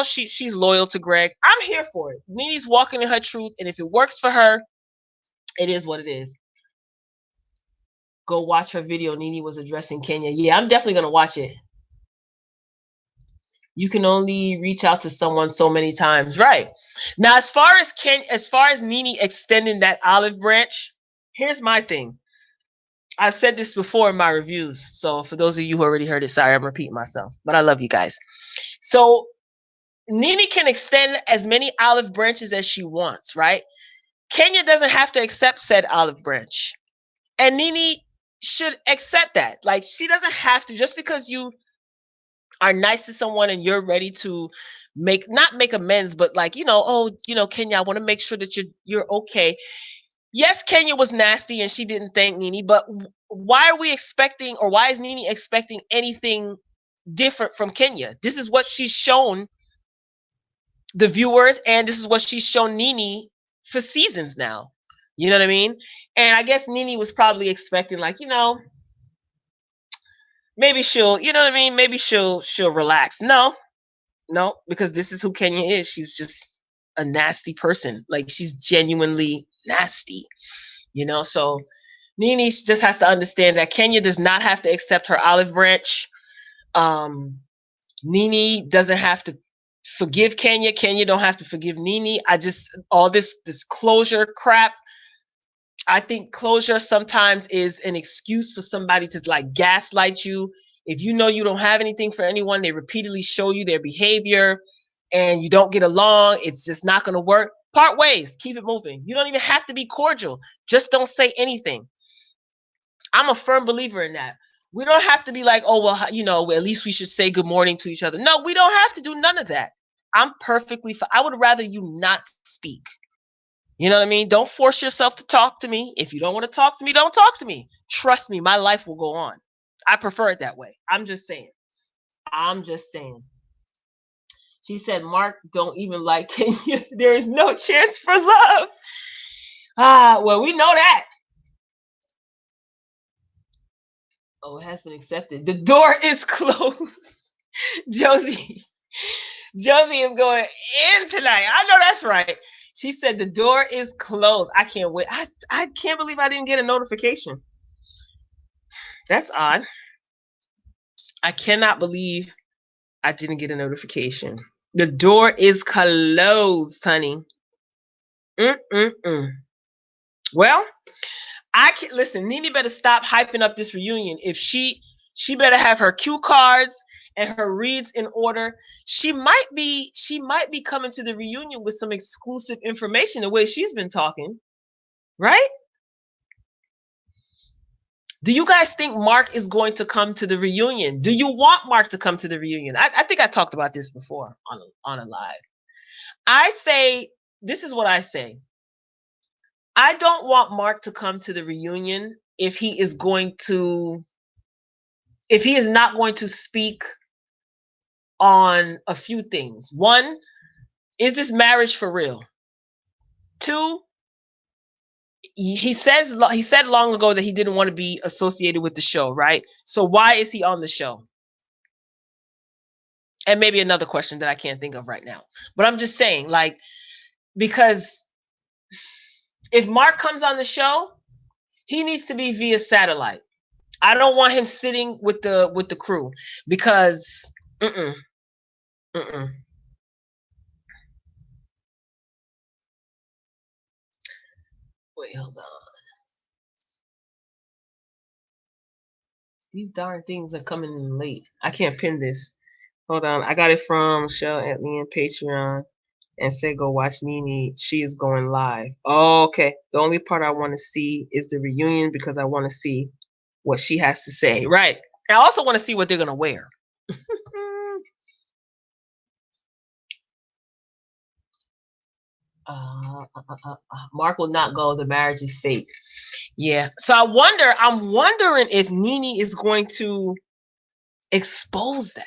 she's loyal to Greg. I'm here for it. NeNe's walking in her truth, and if it works for her, it is what it is. Go watch her video. NeNe was addressing Kenya. Yeah, I'm definitely gonna watch it. You can only reach out to someone so many times, right? Now, as far as NeNe extending that olive branch, here's my thing. I've said this before in my reviews, so for those of you who already heard it, sorry, I'm repeating myself, but I love you guys. So NeNe can extend as many olive branches as she wants, right? Kenya doesn't have to accept said olive branch. And NeNe should accept that. Like, she doesn't have to, just because you are nice to someone and you're ready to not make amends, but like, Kenya, I want to make sure that you're okay. Yes, Kenya was nasty and she didn't thank NeNe, but why are we expecting, or why is NeNe expecting anything different from Kenya? This is what she's shown the viewers, and this is what she's shown NeNe for seasons now. You know what I mean? And I guess NeNe was probably expecting, like, maybe she'll, maybe she'll relax. No, because this is who Kenya is. She's just a nasty person. Like, she's genuinely nasty. So NeNe just has to understand that Kenya does not have to accept her olive branch. NeNe doesn't have to forgive Kenya. Kenya don't have to forgive NeNe. All this closure crap. I think closure sometimes is an excuse for somebody to like gaslight you. If you know you don't have anything for anyone, they repeatedly show you their behavior and you don't get along, it's just not going to work. Part ways, keep it moving. You don't even have to be cordial. Just don't say anything. I'm a firm believer in that. We don't have to be like, oh, well, at least we should say good morning to each other. No, we don't have to do none of that. I'm perfectly fine. I would rather you not speak. You know what I mean? Don't force yourself to talk to me. If you don't want to talk to me, don't talk to me. Trust me, my life will go on. I prefer it that way. I'm just saying. She said, Mark don't even like Kenya. There is no chance for love. Well, we know that. Oh, it has been accepted. The door is closed. Josie is going in tonight. I know that's right. She said the door is closed. I can't wait. I can't believe I didn't get a notification. That's odd. I cannot believe I didn't get a notification. The door is closed, honey. Well, I can't listen. NeNe better stop hyping up this reunion. If she better have her cue cards and her reads in order. She might be coming to the reunion with some exclusive information the way she's been talking, right? Do you guys think Mark is going to come to the reunion? Do you want Mark to come to the reunion? I think I talked about this before on a live. I say, this is what I say. I don't want Mark to come to the reunion if he is not going to speak on a few things. One, is this marriage for real? Two, he said long ago that he didn't want to be associated with the show, right? So why is he on the show? And maybe another question that I can't think of right now. But I'm just saying, like, because if Mark comes on the show, he needs to be via satellite. I don't want him sitting with the crew because wait, hold on. These darn things are coming in late. I can't pin this. Hold on. I got it from Shell Anthony and Patreon and said go watch Nene. She is going live. Oh, okay. The only part I want to see is the reunion because I want to see what she has to say. Right. I also want to see what they're going to wear. Mark will not go. The marriage is fake. Yeah. So I'm wondering if Nene is going to expose that.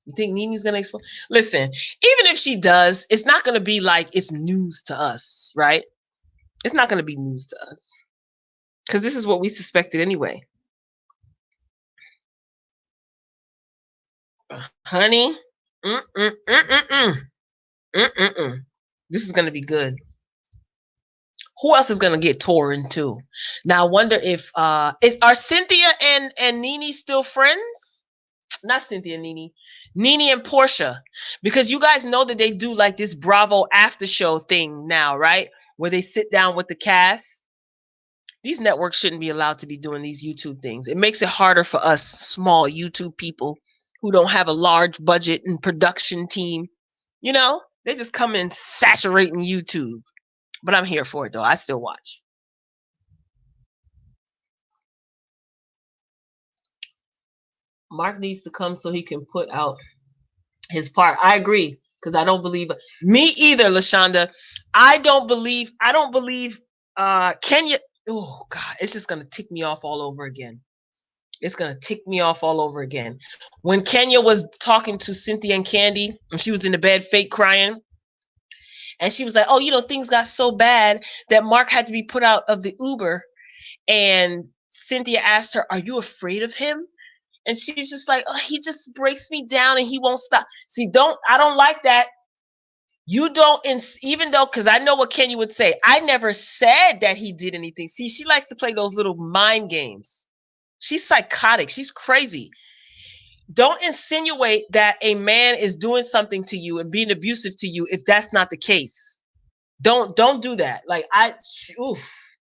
You think Nene's gonna expose? Listen, even if she does, it's not gonna be like it's news to us, right? It's not gonna be news to us because this is what we suspected anyway. Honey, this is gonna be good. Who else is gonna get torn too? Now I wonder if are Cynthia and Nene still friends? Not Cynthia and Nene and Portia, because you guys know that they do like this Bravo after show thing now, right? Where they sit down with the cast. These networks shouldn't be allowed to be doing these YouTube things. It makes it harder for us small YouTube people who don't have a large budget and production team. You know, they just come in saturating YouTube. But I'm here for it though. I still watch. Mark needs to come so he can put out his part. I agree, because I don't believe me either, LaShonda. I don't believe Kenya. Oh God, it's just gonna tick me off all over again. It's gonna tick me off all over again. When Kenya was talking to Cynthia and Candy, and she was in the bed fake crying, and she was like, "Oh, you know, things got so bad that Mark had to be put out of the Uber." And Cynthia asked her, "Are you afraid of him?" And she's just like, "Oh, he just breaks me down and he won't stop." See, I don't like that. You don't, even though, because I know what Kenya would say. I never said that he did anything. See, she likes to play those little mind games. She's psychotic. She's crazy. Don't insinuate that a man is doing something to you and being abusive to you if that's not the case. Don't do that. Like oof,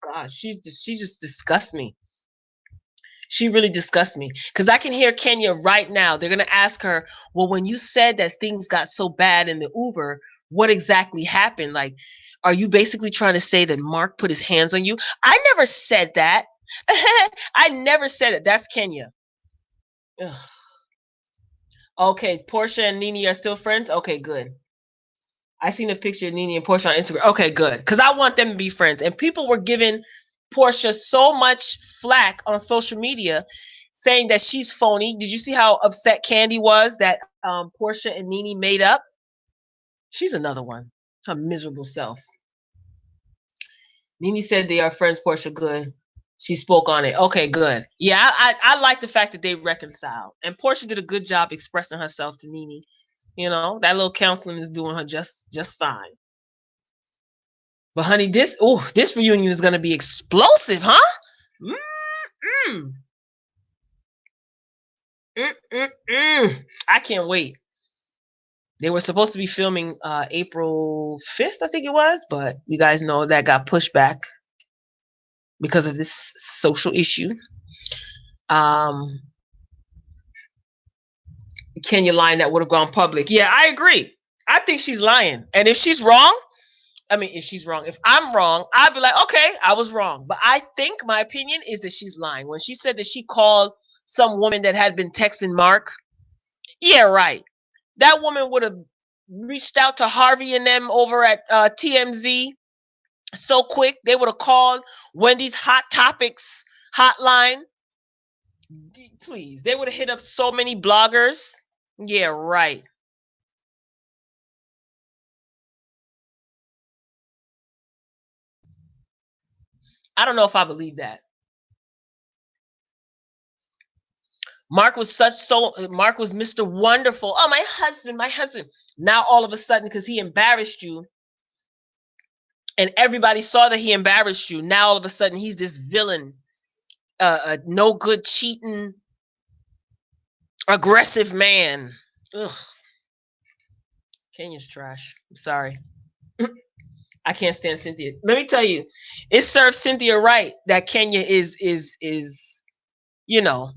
God, she just disgusts me. She really disgusts me because I can hear Kenya right now. They're going to ask her, well, when you said that things got so bad in the Uber, what exactly happened? Like, are you basically trying to say that Mark put his hands on you? I never said that. I never said it. That's Kenya. Ugh. Okay, Portia and Nene are still friends? Okay, good. I seen a picture of Nene and Portia on Instagram. Okay, good. Because I want them to be friends. And people were giving Portia so much flack on social media saying that she's phony. Did you see how upset Candy was that Portia and Nene made up? She's another one. Her miserable self. Nene said they are friends, Portia. Good. She spoke on it. Okay, good. Yeah, I like the fact that they reconciled. And Portia did a good job expressing herself to Nene. You know, that little counseling is doing her just fine. But honey, this reunion is gonna be explosive, huh? I can't wait. They were supposed to be filming April 5th, I think it was, but you guys know that got pushed back because of this social issue. Kenya lying that would have gone public. Yeah, I agree. I think she's lying. And if she's wrong, if I'm wrong, I'd be like, okay, I was wrong. But I think my opinion is that she's lying. When she said that she called some woman that had been texting Mark, yeah, right. That woman would have reached out to Harvey and them over at TMZ so quick. They would have called Wendy's Hot Topics hotline. Please, they would have hit up so many bloggers. Yeah, right. I don't know if I believe that. Mark was Mr. Wonderful. Oh, my husband. Now all of a sudden, because he embarrassed you, and everybody saw that he embarrassed you, now all of a sudden he's this villain, no good, cheating, aggressive man. Ugh. Kenya's trash. I'm sorry. I can't stand Cynthia. Let me tell you, it serves Cynthia right that Kenya is you know,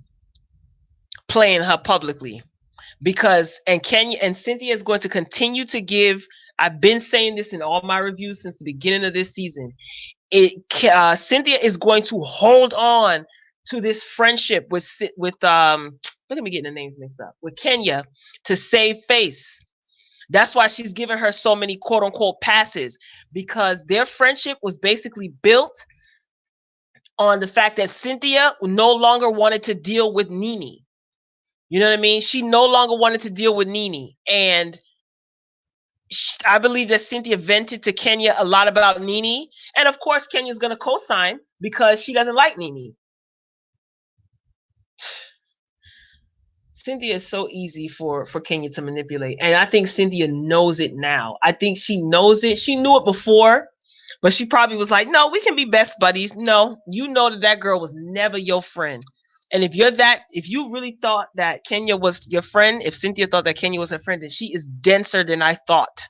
playing her publicly. Because Kenya and Cynthia is going to continue to give. I've been saying this in all my reviews since the beginning of this season. Cynthia is going to hold on to this friendship with look at me getting the names mixed up, with Kenya, to save face. That's why she's giving her so many quote unquote passes, because their friendship was basically built on the fact that Cynthia no longer wanted to deal with Nene. You know what I mean? She no longer wanted to deal with Nene. And I believe that Cynthia vented to Kenya a lot about Nene. And of course, Kenya's going to co-sign because she doesn't like Nene. Cynthia is so easy for Kenya to manipulate. And I think Cynthia knows it now. I think she knows it. She knew it before, but she probably was like, no, we can be best buddies. No, you know that girl was never your friend. And if you really thought that Kenya was your friend, if Cynthia thought that Kenya was her friend, then she is denser than I thought.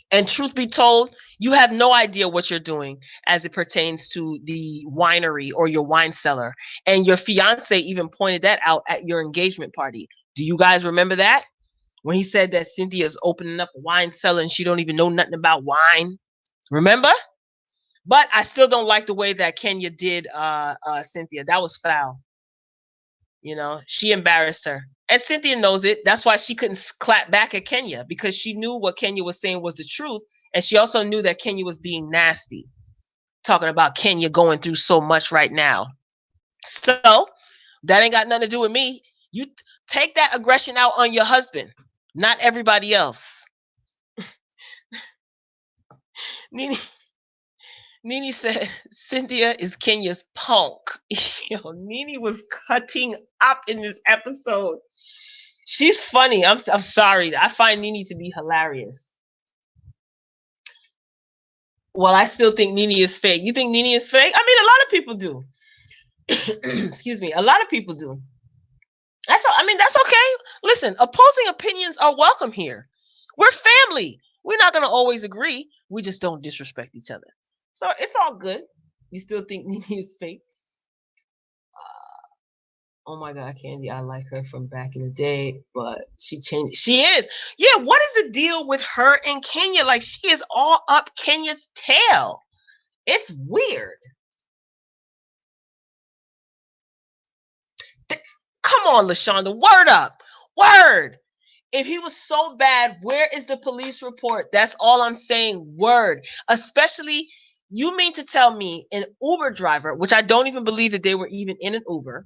And truth be told, you have no idea what you're doing as it pertains to the winery or your wine cellar. And your fiance even pointed that out at your engagement party. Do you guys remember that? When he said that Cynthia's opening up a wine cellar and she don't even know nothing about wine. Remember? But I still don't like the way that Kenya did Cynthia. That was foul. You know, she embarrassed her. And Cynthia knows it. That's why she couldn't clap back at Kenya, because she knew what Kenya was saying was the truth. And she also knew that Kenya was being nasty, talking about Kenya going through so much right now. So that ain't got nothing to do with me. You take that aggression out on your husband, not everybody else. Nene said Cynthia is Kenya's punk. Yo, Nene was cutting up in this episode. She's funny. I'm sorry. I find Nene to be hilarious. Well, I still think Nene is fake. You think Nene is fake? I mean, a lot of people do. Excuse me. A lot of people do. That's okay. Listen, opposing opinions are welcome here. We're family. We're not going to always agree. We just don't disrespect each other. So it's all good. You still think Nene is fake? Oh my God, Candy, I like her from back in the day, but she changed. She is. Yeah, what is the deal with her and Kenya? Like, she is all up Kenya's tail. It's weird. Come on, LaShonda, word up. Word. If he was so bad, where is the police report? That's all I'm saying. Word. Especially, you mean to tell me an Uber driver, which I don't even believe that they were even in an Uber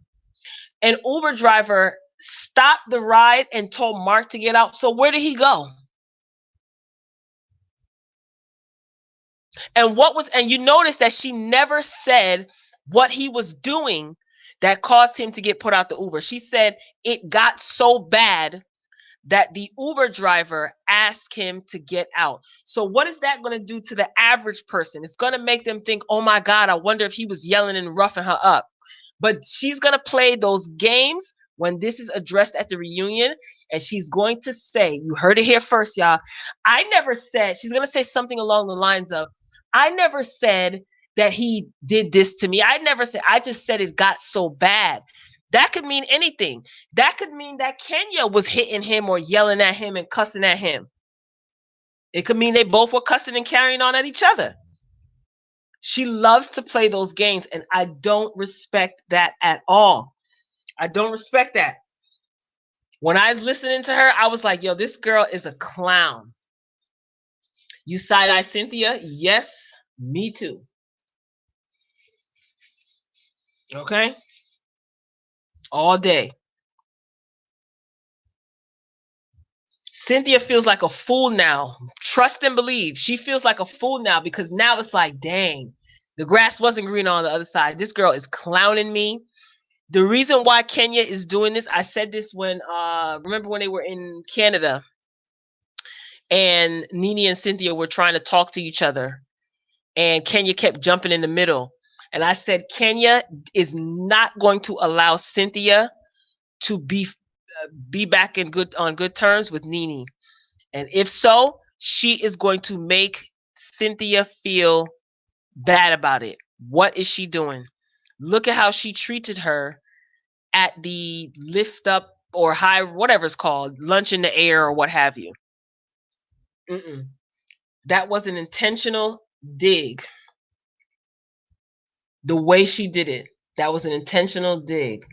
driver stopped the ride and told Mark to get out. So where did he go? And you notice that she never said what he was doing that caused him to get put out the Uber. She said it got so bad that the Uber driver asked him to get out. So what is that going to do to the average person? It's going to make them think, oh my God, I wonder if he was yelling and roughing her up. But she's going to play those games when this is addressed at the reunion. And she's going to say, you heard it here first, y'all. I never said, she's going to say something along the lines of, I never said that he did this to me. I never said, I just said it got so bad. That could mean anything. That could mean that Kenya was hitting him or yelling at him and cussing at him. It could mean they both were cussing and carrying on at each other. She loves to play those games, and I don't respect that at all. I don't respect that. When I was listening to her, I was like, yo, this girl is a clown. You side-eye Cynthia? Yes, me too. Okay? All day. Cynthia feels like a fool now. Trust and believe. She feels like a fool now, because now it's like, dang, the grass wasn't green on the other side. This girl is clowning me. The reason why Kenya is doing this, I said this when, remember when they were in Canada and Nene and Cynthia were trying to talk to each other and Kenya kept jumping in the middle. And I said, Kenya is not going to allow Cynthia to be back on good terms with Nene. And if so, she is going to make Cynthia feel bad about it. What is she doing? Look at how she treated her at the lift up or high, whatever it's called, lunch in the air or what have you. That was an intentional dig. The way she did it, that was an intentional dig.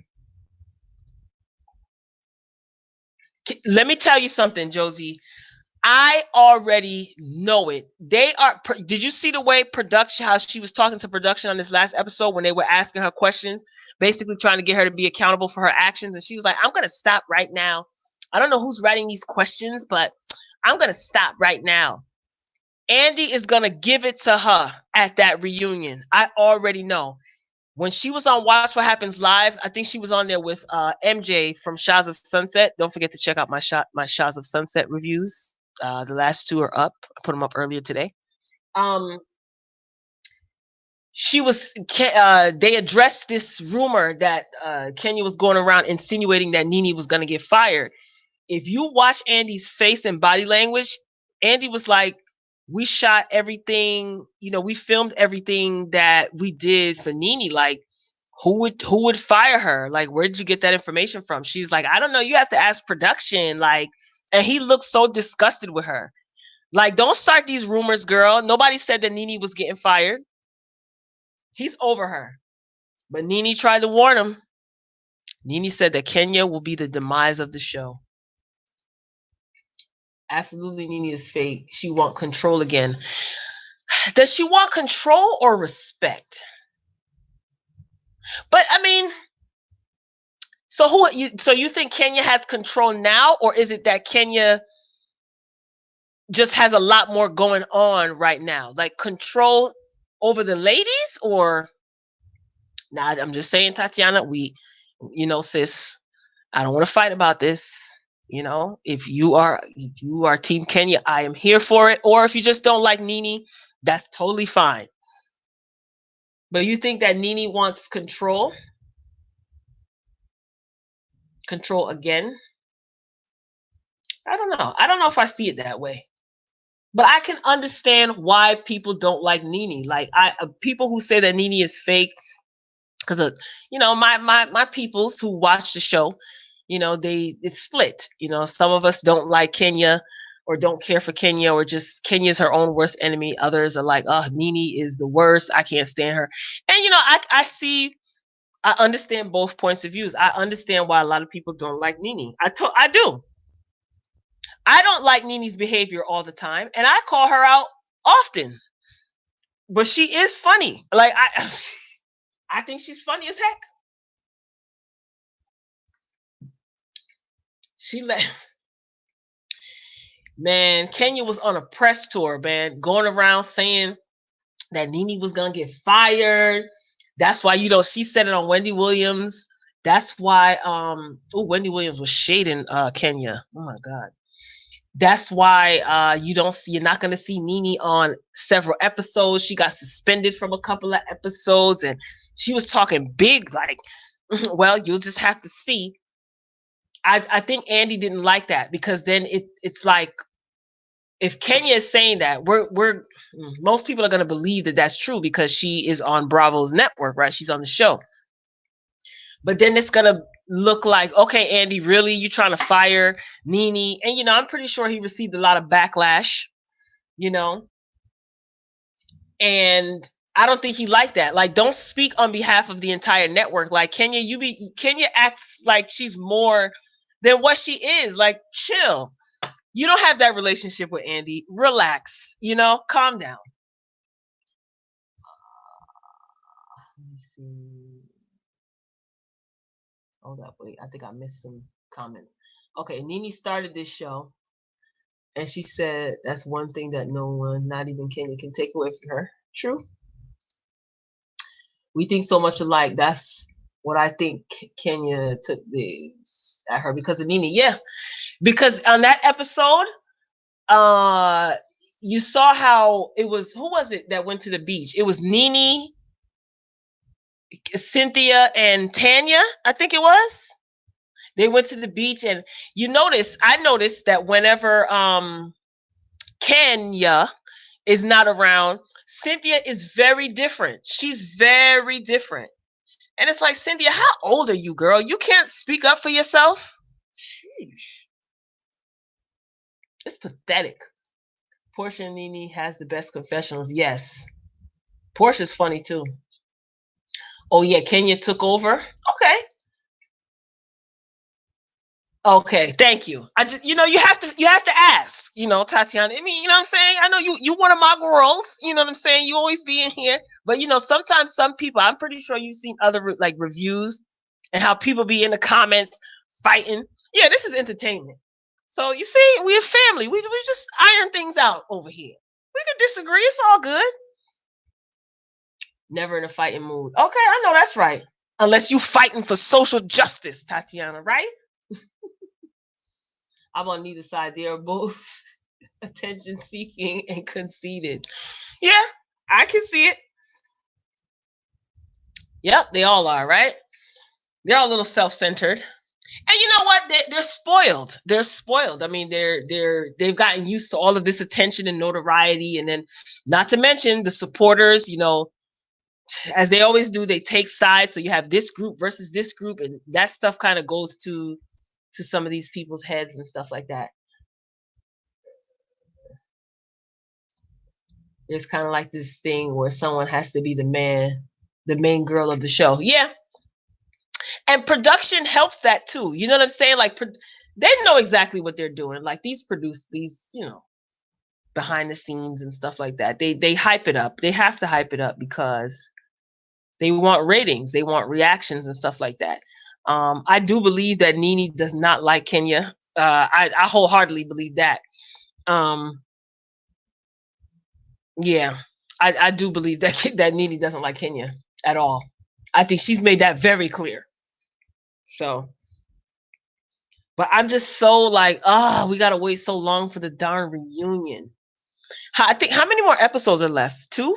Let me tell you something, Josie. I already know it. They are. Did you see the way production, how she was talking to production on this last episode when they were asking her questions, basically trying to get her to be accountable for her actions? And she was like, I'm going to stop right now. I don't know who's writing these questions, but I'm going to stop right now. Andy is going to give it to her at that reunion. I already know. When she was on Watch What Happens Live, I think she was on there with MJ from Shahs of Sunset. Don't forget to check out my Shahs of Sunset reviews. The last 2 are up. I put them up earlier today. She was. They addressed this rumor that Kenya was going around insinuating that NeNe was going to get fired. If you watch Andy's face and body language, Andy was like, "We shot everything. We filmed everything that we did for NeNe. Like, who would fire her? Like, where did you get that information from?" She's like, "I don't know. You have to ask production." Like, and he looked so disgusted with her. Like, don't start these rumors, girl. Nobody said that NeNe was getting fired. He's over her. But NeNe tried to warn him. NeNe said that Kenya will be the demise of the show. Absolutely, NeNe is fake. She wants control again. Does she want control or respect? But I mean, so you think Kenya has control now, or is it that Kenya just has a lot more going on right now, like control over the ladies? Or nah, I'm just saying, Tatiana, sis, I don't want to fight about this. If you are Team Kenya, I am here for it. Or if you just don't like NeNe, that's totally fine. But you think that NeNe wants control? Control again? I don't know. I don't know if I see it that way. But I can understand why people don't like NeNe. Like, people who say that NeNe is fake, because of my peoples who watch the show, it's split. Some of us don't like Kenya or don't care for Kenya, or just Kenya's her own worst enemy. Others are like, oh, NeNe is the worst. I can't stand her. And I understand both points of views. I understand why a lot of people don't like NeNe. I do. I don't like NeNe's behavior all the time, and I call her out often. But she is funny. Like, I think she's funny as heck. Man, Kenya was on a press tour, man, going around saying that NeNe was gonna get fired. That's why she said it on Wendy Williams. That's why Wendy Williams was shading Kenya. Oh my God. That's why you're not gonna see NeNe on several episodes. She got suspended from a couple of episodes, and she was talking big, like, well, you'll just have to see. I think Andy didn't like that, because then it's like, if Kenya is saying that, most people are going to believe that that's true because she is on Bravo's network, right? She's on the show. But then it's going to look like, okay, Andy, really? You trying to fire NeNe? And, I'm pretty sure he received a lot of backlash, and I don't think he liked that. Like, don't speak on behalf of the entire network. Like, Kenya acts like she's more than what she is. Like, chill. You don't have that relationship with Andy. Relax. Calm down. Let me see. Hold up. Wait. I think I missed some comments. Okay. NeNe started this show, and she said that's one thing that no one, not even Kenya, can take away from her. True. We think so much alike. That's what I think Kenya took this at her because of NeNe. Yeah. Because on that episode, you saw how it was. Who was it that went to the beach? It was NeNe, Cynthia, and Tanya, I think it was. They went to the beach, and I noticed that whenever Kenya is not around, Cynthia is very different. She's very different. And it's like, Cynthia, how old are you, girl? You can't speak up for yourself? Sheesh. It's pathetic. Portia and Nene has the best confessionals. Yes. Portia's funny too. Oh yeah, Kenya took over. Okay. Okay, thank you. I just, you have to ask, Tatiana. I mean, you know what I'm saying? I know you one of my girls, you know what I'm saying? You always be in here. But sometimes some people, I'm pretty sure you've seen other like reviews and how people be in the comments fighting. Yeah, this is entertainment. So you see, we're family. We just iron things out over here. We can disagree, it's all good. Never in a fighting mood. Okay, I know that's right. Unless you fighting for social justice, Tatiana, right? I'm on neither side. They are both attention seeking and conceited. Yeah, I can see it. Yep, they all are, right? They're all a little self-centered. And you know what? They're spoiled. They're spoiled. I mean, they've gotten used to all of this attention and notoriety, and then not to mention the supporters, as they always do, they take sides. So you have this group versus this group, and that stuff kind of goes to some of these people's heads and stuff like that. There's kind of like this thing where someone has to be the main girl of the show. Yeah. And production helps that too. You know what I'm saying? Like, they know exactly what they're doing. Like, these behind the scenes and stuff like that. They hype it up. They have to hype it up because they want ratings. They want reactions and stuff like that. I do believe that Nene does not like Kenya. I wholeheartedly believe that. Yeah, I do believe that Nene doesn't like Kenya at all. I think she's made that very clear. So, but I'm just so like, we gotta wait so long for the darn reunion. I think, how many more episodes are left? 2?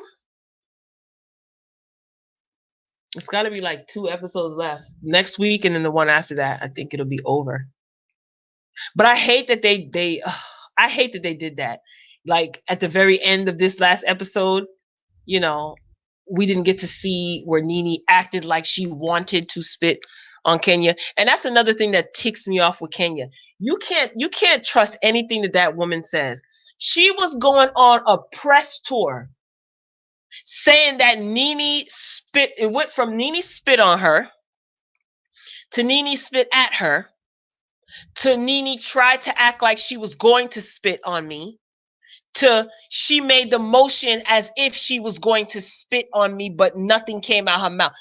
It's got to be like 2 episodes left next week, and then the one after that. I think it'll be over. But I hate that I hate that they did that. Like, at the very end of this last episode, we didn't get to see where Nene acted like she wanted to spit on Kenya. And that's another thing that ticks me off with Kenya. You can't trust anything that woman says. She was going on a press tour saying that Nene spit. It went from Nene spit on her to Nene spit at her to Nene tried to act like she was going to spit on me to she made the motion as if she was going to spit on me, but nothing came out her mouth.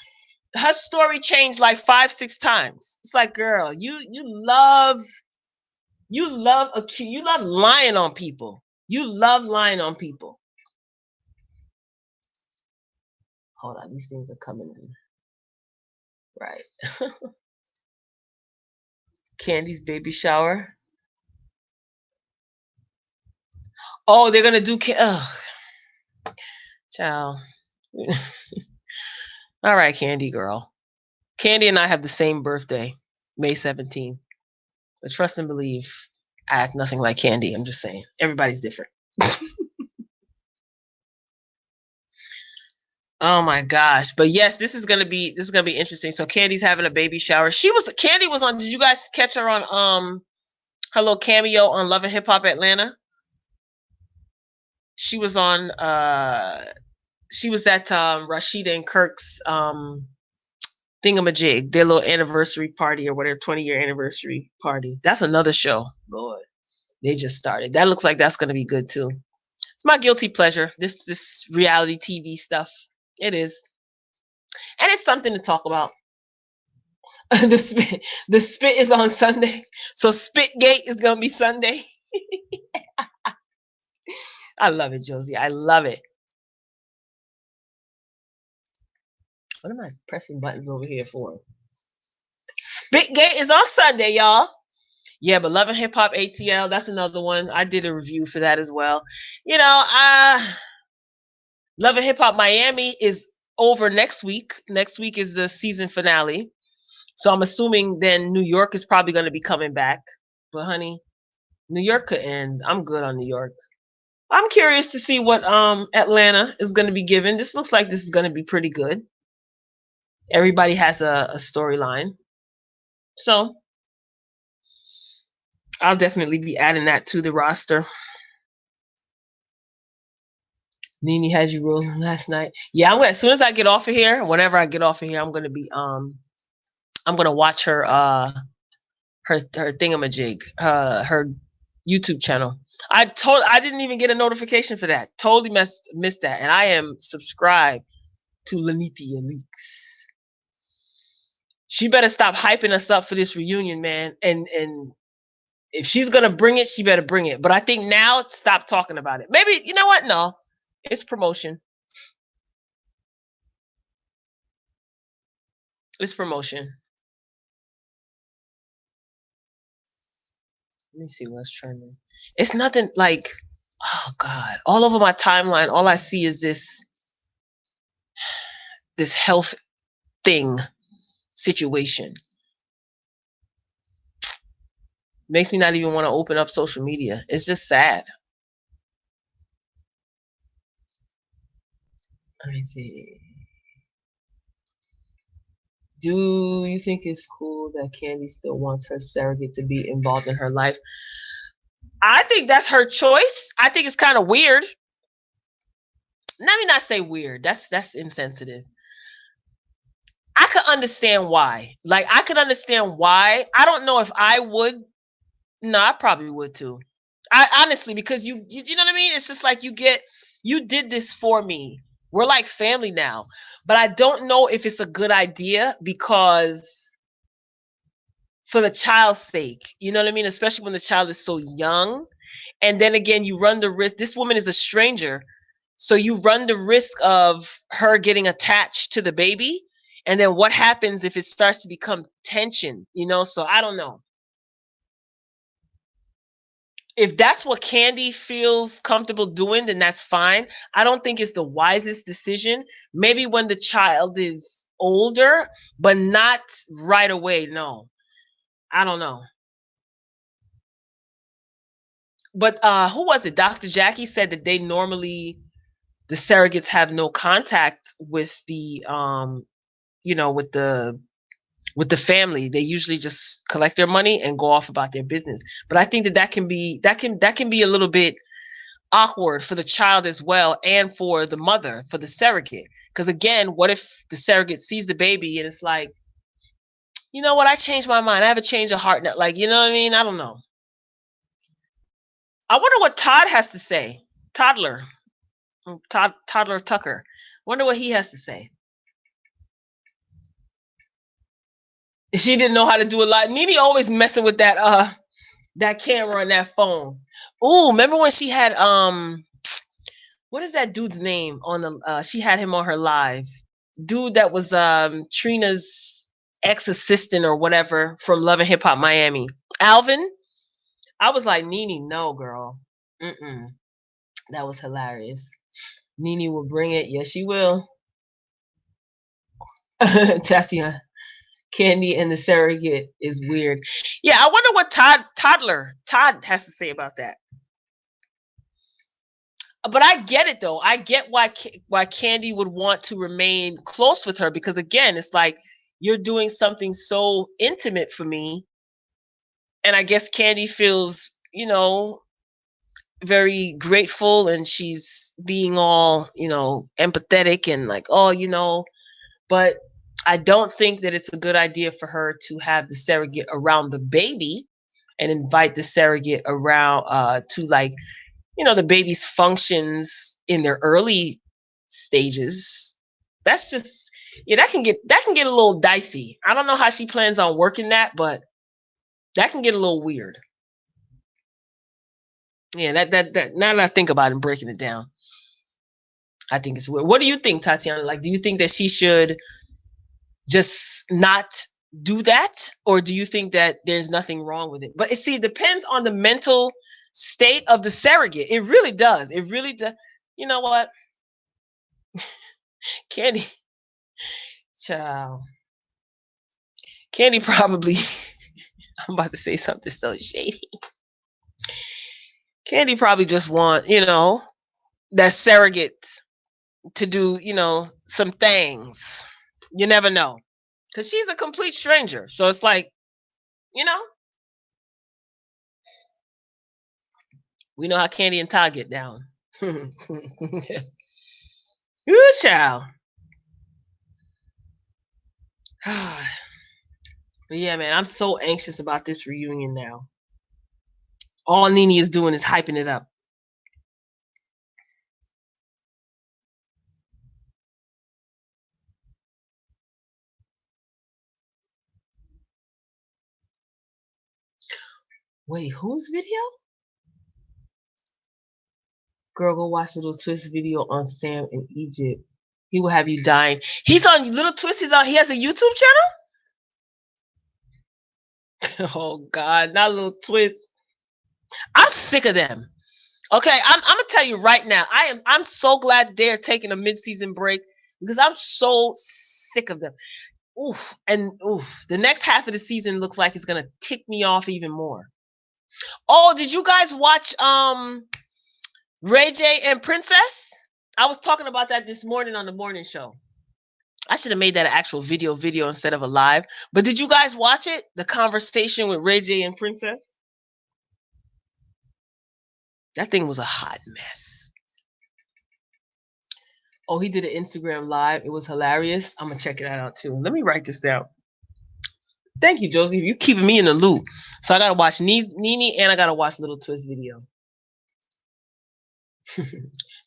Her story changed like 5-6 times. It's like, girl, you love lying on people. You love lying on people. Hold on, these things are coming in. Right. Candy's baby shower. Oh, they're gonna do child. All right, Candy girl. Candy and I have the same birthday, May 17th. But trust and believe, I act nothing like Candy. I'm just saying, everybody's different. Oh my gosh! But yes, this is gonna be interesting. So Candy's having a baby shower. Candy was on. Did you guys catch her on her little cameo on Love and Hip Hop Atlanta? She was on. She was at Rashida and Kirk's thingamajig, their little anniversary party or whatever, 20-year anniversary party. That's another show. Lord, they just started. That looks like that's gonna be good too. It's my guilty pleasure. This reality TV stuff. It is. And it's something to talk about. the spit is on Sunday. So Spitgate is going to be Sunday. I love it, Josie. I love it. What am I pressing buttons over here for? Spitgate is on Sunday, y'all. Yeah, but Love and Hip Hop ATL, that's another one. I did a review for that as well. Love and Hip Hop Miami is over next week. Next week is the season finale. So I'm assuming then New York is probably going to be coming back. But honey, New York could end. I'm good on New York. I'm curious to see what Atlanta is going to be given. This looks like this is going to be pretty good. Everybody has a storyline. So I'll definitely be adding that to the roster. Nene had you rolling last night. Yeah, as soon as I get off of here, whenever I get off of here, I'm gonna watch her her thingamajig, her YouTube channel. I didn't even get a notification for that. Totally missed that. And I am subscribed to Lanithia Leaks. She better stop hyping us up for this reunion, man. And if she's gonna bring it, she better bring it. But I think now, stop talking about it. Maybe, you know what? No, it's promotion. It's promotion. Let me see what's trending. It's nothing like, oh God, all over my timeline, all I see is this health thing situation. Makes me not even want to open up social media. It's just sad. Let me see. Do you think it's cool that Candy still wants her surrogate to be involved in her life? I think that's her choice. I think it's kind of weird. Let me not say weird. That's insensitive. I could understand why. Like, I could understand why. I don't know if I would. No, I probably would too. I honestly, because you know what I mean? It's just like you did this for me. We're like family now. But I don't know if it's a good idea, because for the child's sake, you know what I mean? Especially when the child is so young. And then again, you run the risk. This woman is a stranger. So you run the risk of her getting attached to the baby. And then what happens if it starts to become tension, you know? So I don't know. If that's what Candy feels comfortable doing, then that's fine. I don't think it's the wisest decision. Maybe when the child is older, but not right away. No, I don't know. But who was it? Dr. Jackie said that the surrogates have no contact with the with the family. They usually just collect their money and go off about their business. But I think that can be a little bit awkward for the child as well, and for the mother, for the surrogate. Because again, what if the surrogate sees the baby and it's like, you know what, I changed my mind, I have a change of heart now. Like, you know what I mean? I don't know. I wonder what Todd has to say. Toddler Tucker. Wonder what he has to say. She didn't know how to do a lot. Nene always messing with that camera on that phone. Ooh, remember when she had what is that dude's name on the she had him on her live. Dude that was Trina's ex-assistant or whatever from Love and Hip Hop Miami. Alvin? I was like, Nene, no, girl. That was hilarious. Nene will bring it. Yes, she will. Tatiana. Candy and the surrogate is weird. Yeah, I wonder what Todd has to say about that. But I get it though. I get why Candy would want to remain close with her, because again, it's like, you're doing something so intimate for me, and I guess Candy feels, very grateful, and she's being all, empathetic and like, oh, but I don't think that it's a good idea for her to have the surrogate around the baby and invite the surrogate around to, like, the baby's functions in their early stages. That's just, that can get a little dicey. I don't know how she plans on working that, but that can get a little weird. Yeah, that now that I think about it and breaking it down, I think it's weird. What do you think, Tatiana? Like, do you think that she should just not do that, or do you think that there's nothing wrong with it? But it depends on the mental state of the surrogate. It really does. It really does. You know what? Candy, child. Candy probably. I'm about to say something so shady. Candy probably just want, that surrogate to do, some things. You never know. Because she's a complete stranger. So it's like, you know, we know how Candy and Todd get down. Good child. But yeah, man, I'm so anxious about this reunion now. All Nene is doing is hyping it up. Wait, whose video? Girl, go watch Little Twist video on Sam in Egypt. He will have you dying. He's on Little Twist. He has a YouTube channel? Oh God, not Little Twist. I'm sick of them. Okay, I'm gonna tell you right now. I'm so glad that they're taking a mid-season break because I'm so sick of them. Oof, and oof. The next half of the season looks like it's gonna tick me off even more. Oh, did you guys watch Ray J and Princess? I was talking about that this morning on the morning show. I should have made that an actual video instead of a live. But did you guys watch it? The conversation with Ray J and Princess? That thing was a hot mess. Oh, he did an Instagram live. It was hilarious. I'm going to check it out too. Let me write this down. Thank you, Josie. You're keeping me in the loop. So I got to watch Nene and I got to watch Little Twist video.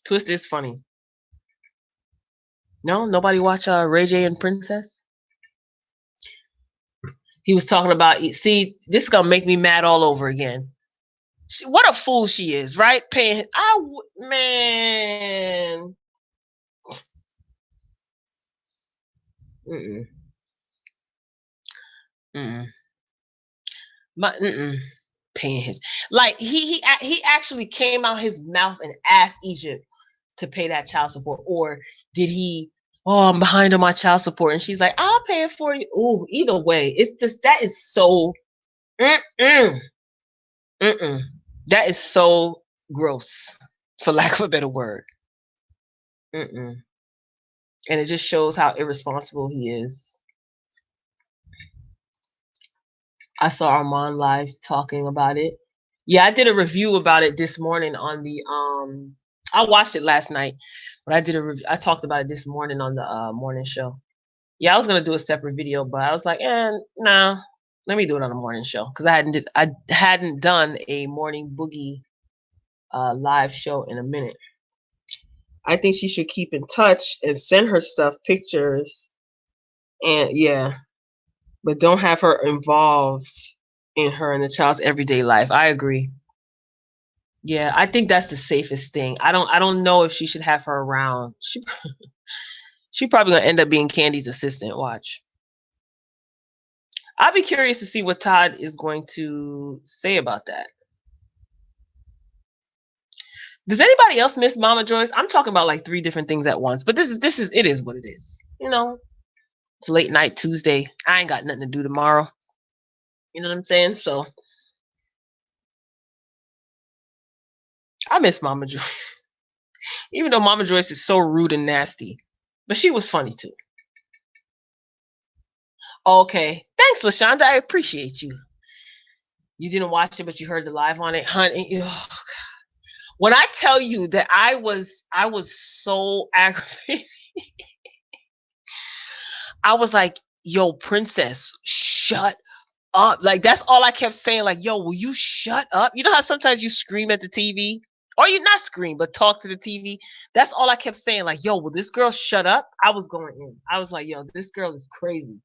Twist is funny. No? Nobody watch Ray J and Princess? He was talking about, see, this is going to make me mad all over again. What a fool she is, right? Paying, man. Mm-mm. Mm-mm. Paying his, like, he actually came out his mouth and asked Egypt to pay that child support, or did he, oh, I'm behind on my child support, and she's like, I'll pay it for you. Ooh, either way, it's just, that is so, that is so gross, for lack of a better word. And it just shows how irresponsible he is. I saw Armand live talking about it. Yeah, I did a review about it this morning on the I watched it last night, but I did a review. I talked about it this morning on the morning show. Yeah, I was gonna do a separate video, but I was like, nah, let me do it on the morning show because I hadn't done a morning boogie live show in a minute. I think she should keep in touch and send her stuff, pictures, and yeah, but don't have her involved in her and the child's everyday life. I agree. Yeah, I think that's the safest thing. I don't know if she should have her around. She probably gonna end up being Candy's assistant. Watch. I'll be curious to see what Todd is going to say about that. Does anybody else miss Mama Joyce? I'm talking about like 3 different things at once, but it is what it is. You know, it's late night Tuesday. I ain't got nothing to do tomorrow. You know what I'm saying? So I miss Mama Joyce. Even though Mama Joyce is so rude and nasty. But she was funny too. Okay. Thanks, LaShonda. I appreciate you. You didn't watch it, but you heard the live on it. Honey, oh, when I tell you that I was so aggravated. I was like, yo, Princess, shut up. Like, that's all I kept saying. Like, yo, will you shut up? You know how sometimes you scream at the TV? Or you not scream, but talk to the TV? That's all I kept saying. Like, yo, will this girl shut up? I was going in. I was like, yo, this girl is crazy.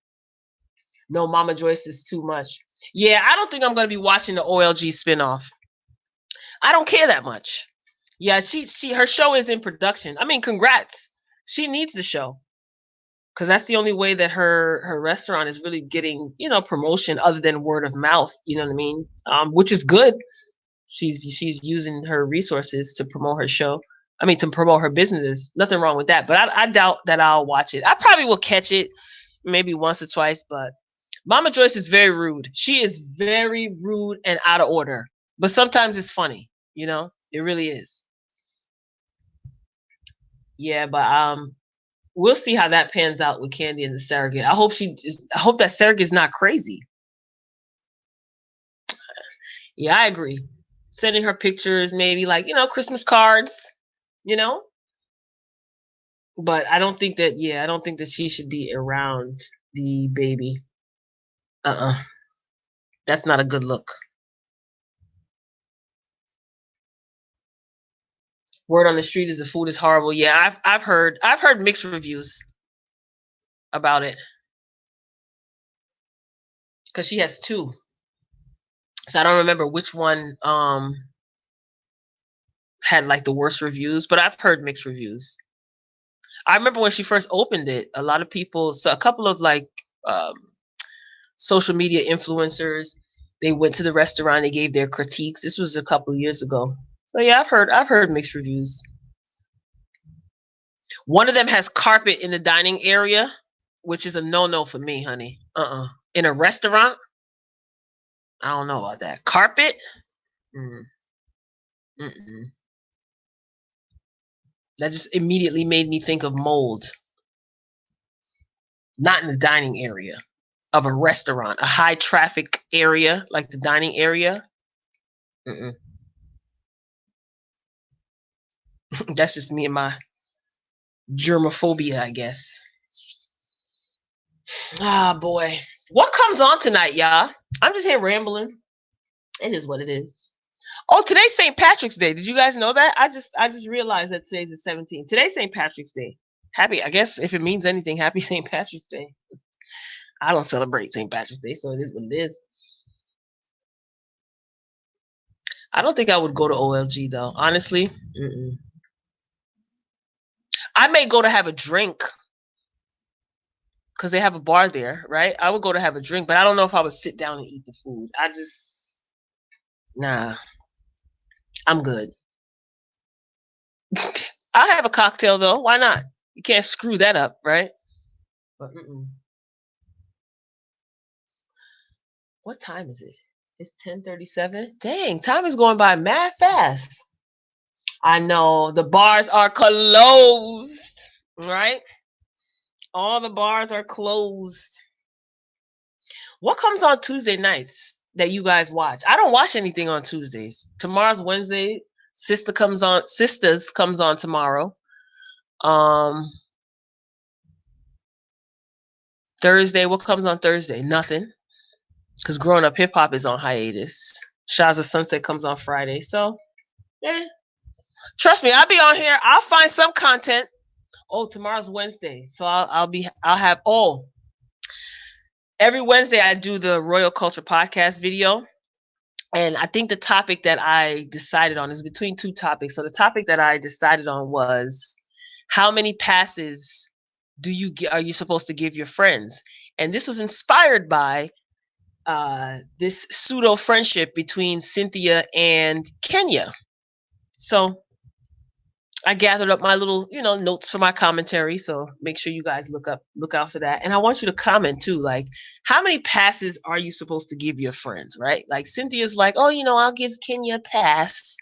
No, Mama Joyce is too much. Yeah, I don't think I'm going to be watching the OLG spinoff. I don't care that much. Yeah, her show is in production. I mean, congrats. She needs the show. Because that's the only way that her restaurant is really getting, promotion other than word of mouth. You know what I mean? Which is good. She's using her resources to promote her show. I mean, to promote her business. Nothing wrong with that. But I doubt that I'll watch it. I probably will catch it maybe once or twice. But Mama Joyce is very rude. She is very rude and out of order. But sometimes it's funny. It really is. Yeah, but we'll see how that pans out with Candy and the surrogate. I hope that surrogate's not crazy. Yeah, I agree. Sending her pictures, maybe like, Christmas cards, you know? But I don't think that she should be around the baby. That's not a good look. Word on the street is the food is horrible. Yeah, I've heard mixed reviews about it. Because she has two. So I don't remember which one had like the worst reviews, but I've heard mixed reviews. I remember when she first opened it, a lot of people, so a couple of like social media influencers, they went to the restaurant, they gave their critiques. This was a couple of years ago. So yeah, I've heard mixed reviews. One of them has carpet in the dining area, which is a no-no for me, honey. In a restaurant? I don't know about that. Carpet? Mm-mm. That just immediately made me think of mold. Not in the dining area of a restaurant, a high traffic area like the dining area. That's just me and my germophobia, I guess. Ah, boy. What comes on tonight, y'all? I'm just here rambling. It is what it is. Oh, today's St. Patrick's Day. Did you guys know that? I just realized that today's the 17th. Today's St. Patrick's Day. Happy, I guess if it means anything, happy St. Patrick's Day. I don't celebrate St. Patrick's Day, so it is what it is. I don't think I would go to OLG though, honestly. I may go to have a drink because they have a bar there, right? I would go to have a drink, but I don't know if I would sit down and eat the food. Nah, I'm good. I'll have a cocktail though. Why not? You can't screw that up, right? But what time is it? It's 10:37. Dang, time is going by mad fast. I know the bars are closed, right? All the bars are closed. What comes on Tuesday nights that you guys watch? I don't watch anything on Tuesdays. Tomorrow's Wednesday. Sisters comes on tomorrow. Thursday, what comes on Thursday? Nothing. Because Growing Up Hip Hop is on hiatus. Shaza Sunset comes on Friday. So, trust me, I'll be on here. I'll find some content. Oh, tomorrow's Wednesday. So I'll have every Wednesday I do the Royal Culture Podcast video. And I think the topic that I decided on is between two topics. So the topic that I decided on was how many passes are you supposed to give your friends? And this was inspired by this pseudo friendship between Cynthia and Kenya. So I gathered up my little, notes for my commentary. So make sure you guys look out for that. And I want you to comment too, like, how many passes are you supposed to give your friends, right? Like Cynthia's like, oh, I'll give Kenya a pass.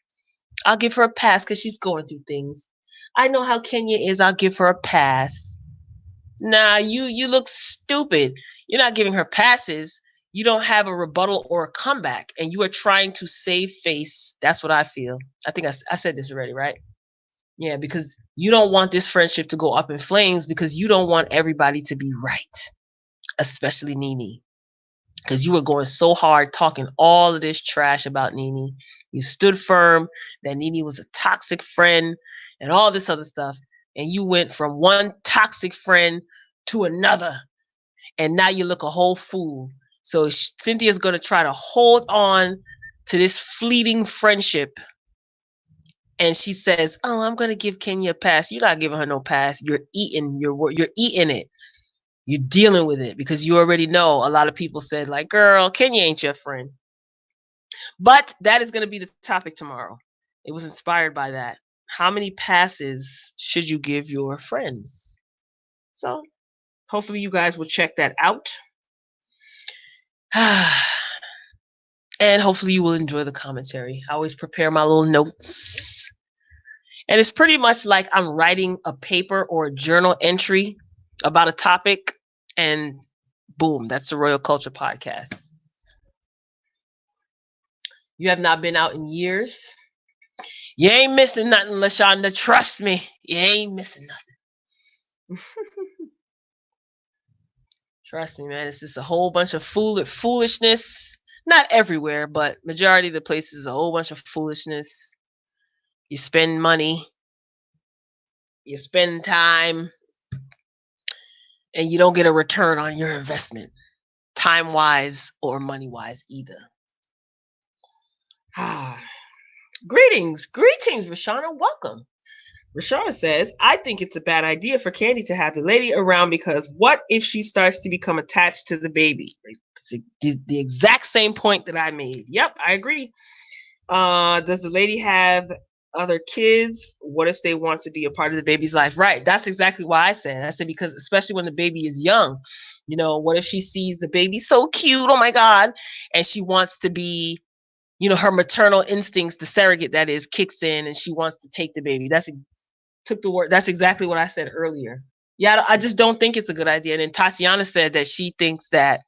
I'll give her a pass because she's going through things. I know how Kenya is. I'll give her a pass. Nah, you look stupid. You're not giving her passes. You don't have a rebuttal or a comeback, and you are trying to save face. That's what I feel. I think I said this already, right? Yeah, because you don't want this friendship to go up in flames because you don't want everybody to be right, especially Nene. Because you were going so hard talking all of this trash about Nene. You stood firm that Nene was a toxic friend and all this other stuff. And you went from one toxic friend to another. And now you look a whole fool. So Cynthia's going to try to hold on to this fleeting friendship. And she says, oh, I'm going to give Kenya a pass. You're not giving her no pass. You're eating it. You're dealing with it because you already know a lot of people said, like, girl, Kenya ain't your friend. But that is going to be the topic tomorrow. It was inspired by that. How many passes should you give your friends? So hopefully you guys will check that out. And hopefully you will enjoy the commentary. I always prepare my little notes. And it's pretty much like I'm writing a paper or a journal entry about a topic, and boom, that's the Royal Culture Podcast. You have not been out in years. You ain't missing nothing, LaShonda. Trust me, you ain't missing nothing. Trust me, man. It's just a whole bunch of foolishness. Not everywhere, but majority of the places, a whole bunch of foolishness. You spend money, you spend time, and you don't get a return on your investment, time-wise or money-wise either. Greetings, Rashana. Welcome. Rashana says, I think it's a bad idea for Candy to have the lady around because what if she starts to become attached to the baby? It's the exact same point that I made. Yep, I agree. Does the lady have other kids? What if they want to be a part of the baby's life? Right. That's exactly why I said. I said because especially when the baby is young, what if she sees the baby so cute, oh my God, and she wants to be, her maternal instincts, the surrogate that is, kicks in, and she wants to take the baby. That's exactly what I said earlier. Yeah, I just don't think it's a good idea. And then Tatiana said that she thinks that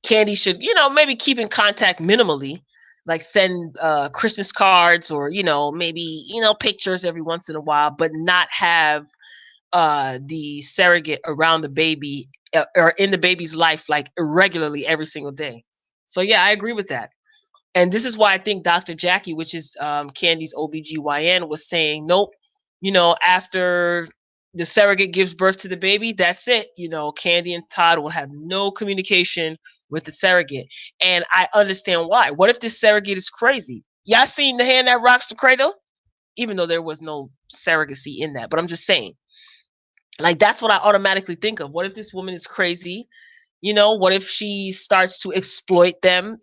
Candy should, maybe keep in contact minimally, like send Christmas cards or, maybe, pictures every once in a while, but not have the surrogate around the baby or in the baby's life like irregularly every single day. So, yeah, I agree with that. And this is why I think Dr. Jackie, which is Candy's OBGYN, was saying, nope, after the surrogate gives birth to the baby, that's it. Candy and Todd will have no communication with the surrogate. And I understand why. What if this surrogate is crazy? Y'all seen The Hand That Rocks the Cradle? Even though there was no surrogacy in that. But I'm just saying, like, that's what I automatically think of. What if this woman is crazy? What if she starts to exploit them?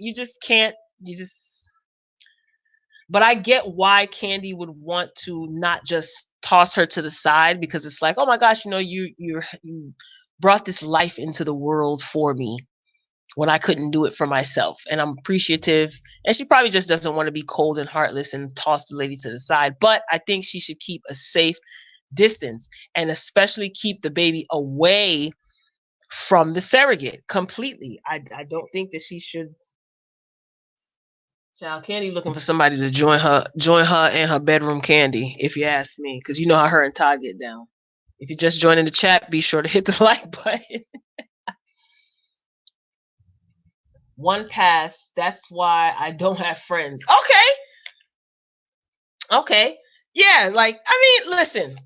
But I get why Candy would want to not just toss her to the side, because it's like, oh my gosh, you brought this life into the world for me when I couldn't do it for myself, and I'm appreciative. And she probably just doesn't want to be cold and heartless and toss the lady to the side. But I think she should keep a safe distance, and especially keep the baby away from the surrogate completely. I don't think that she should. Child, Candy looking for somebody to join her in her bedroom, Candy, if you ask me, because you know how her and Todd get down. If you're just joining the chat, be sure to hit the like button. One pass. That's why I don't have friends. Okay. Yeah, listen.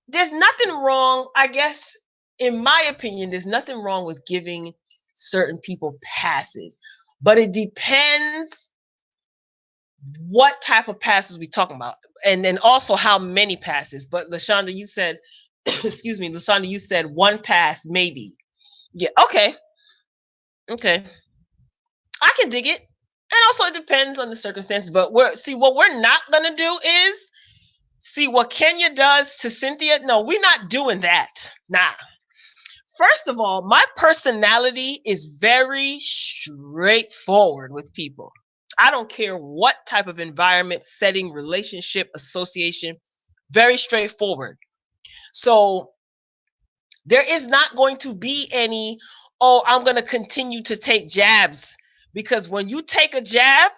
There's nothing wrong, I guess, in my opinion, there's nothing wrong with giving certain people passes. But it depends what type of passes we talking about. And then also how many passes. But LaShonda, you said, excuse me, LaShonda, you said one pass, maybe. Yeah, okay. I can dig it. And also it depends on the circumstances. But what we're not gonna do is see what Kenya does to Cynthia. No, we're not doing that. Nah. First of all, my personality is very straightforward with people. I don't care what type of environment, setting, relationship, association, very straightforward. So there is not going to be any, I'm going to continue to take jabs, because when you take a jab,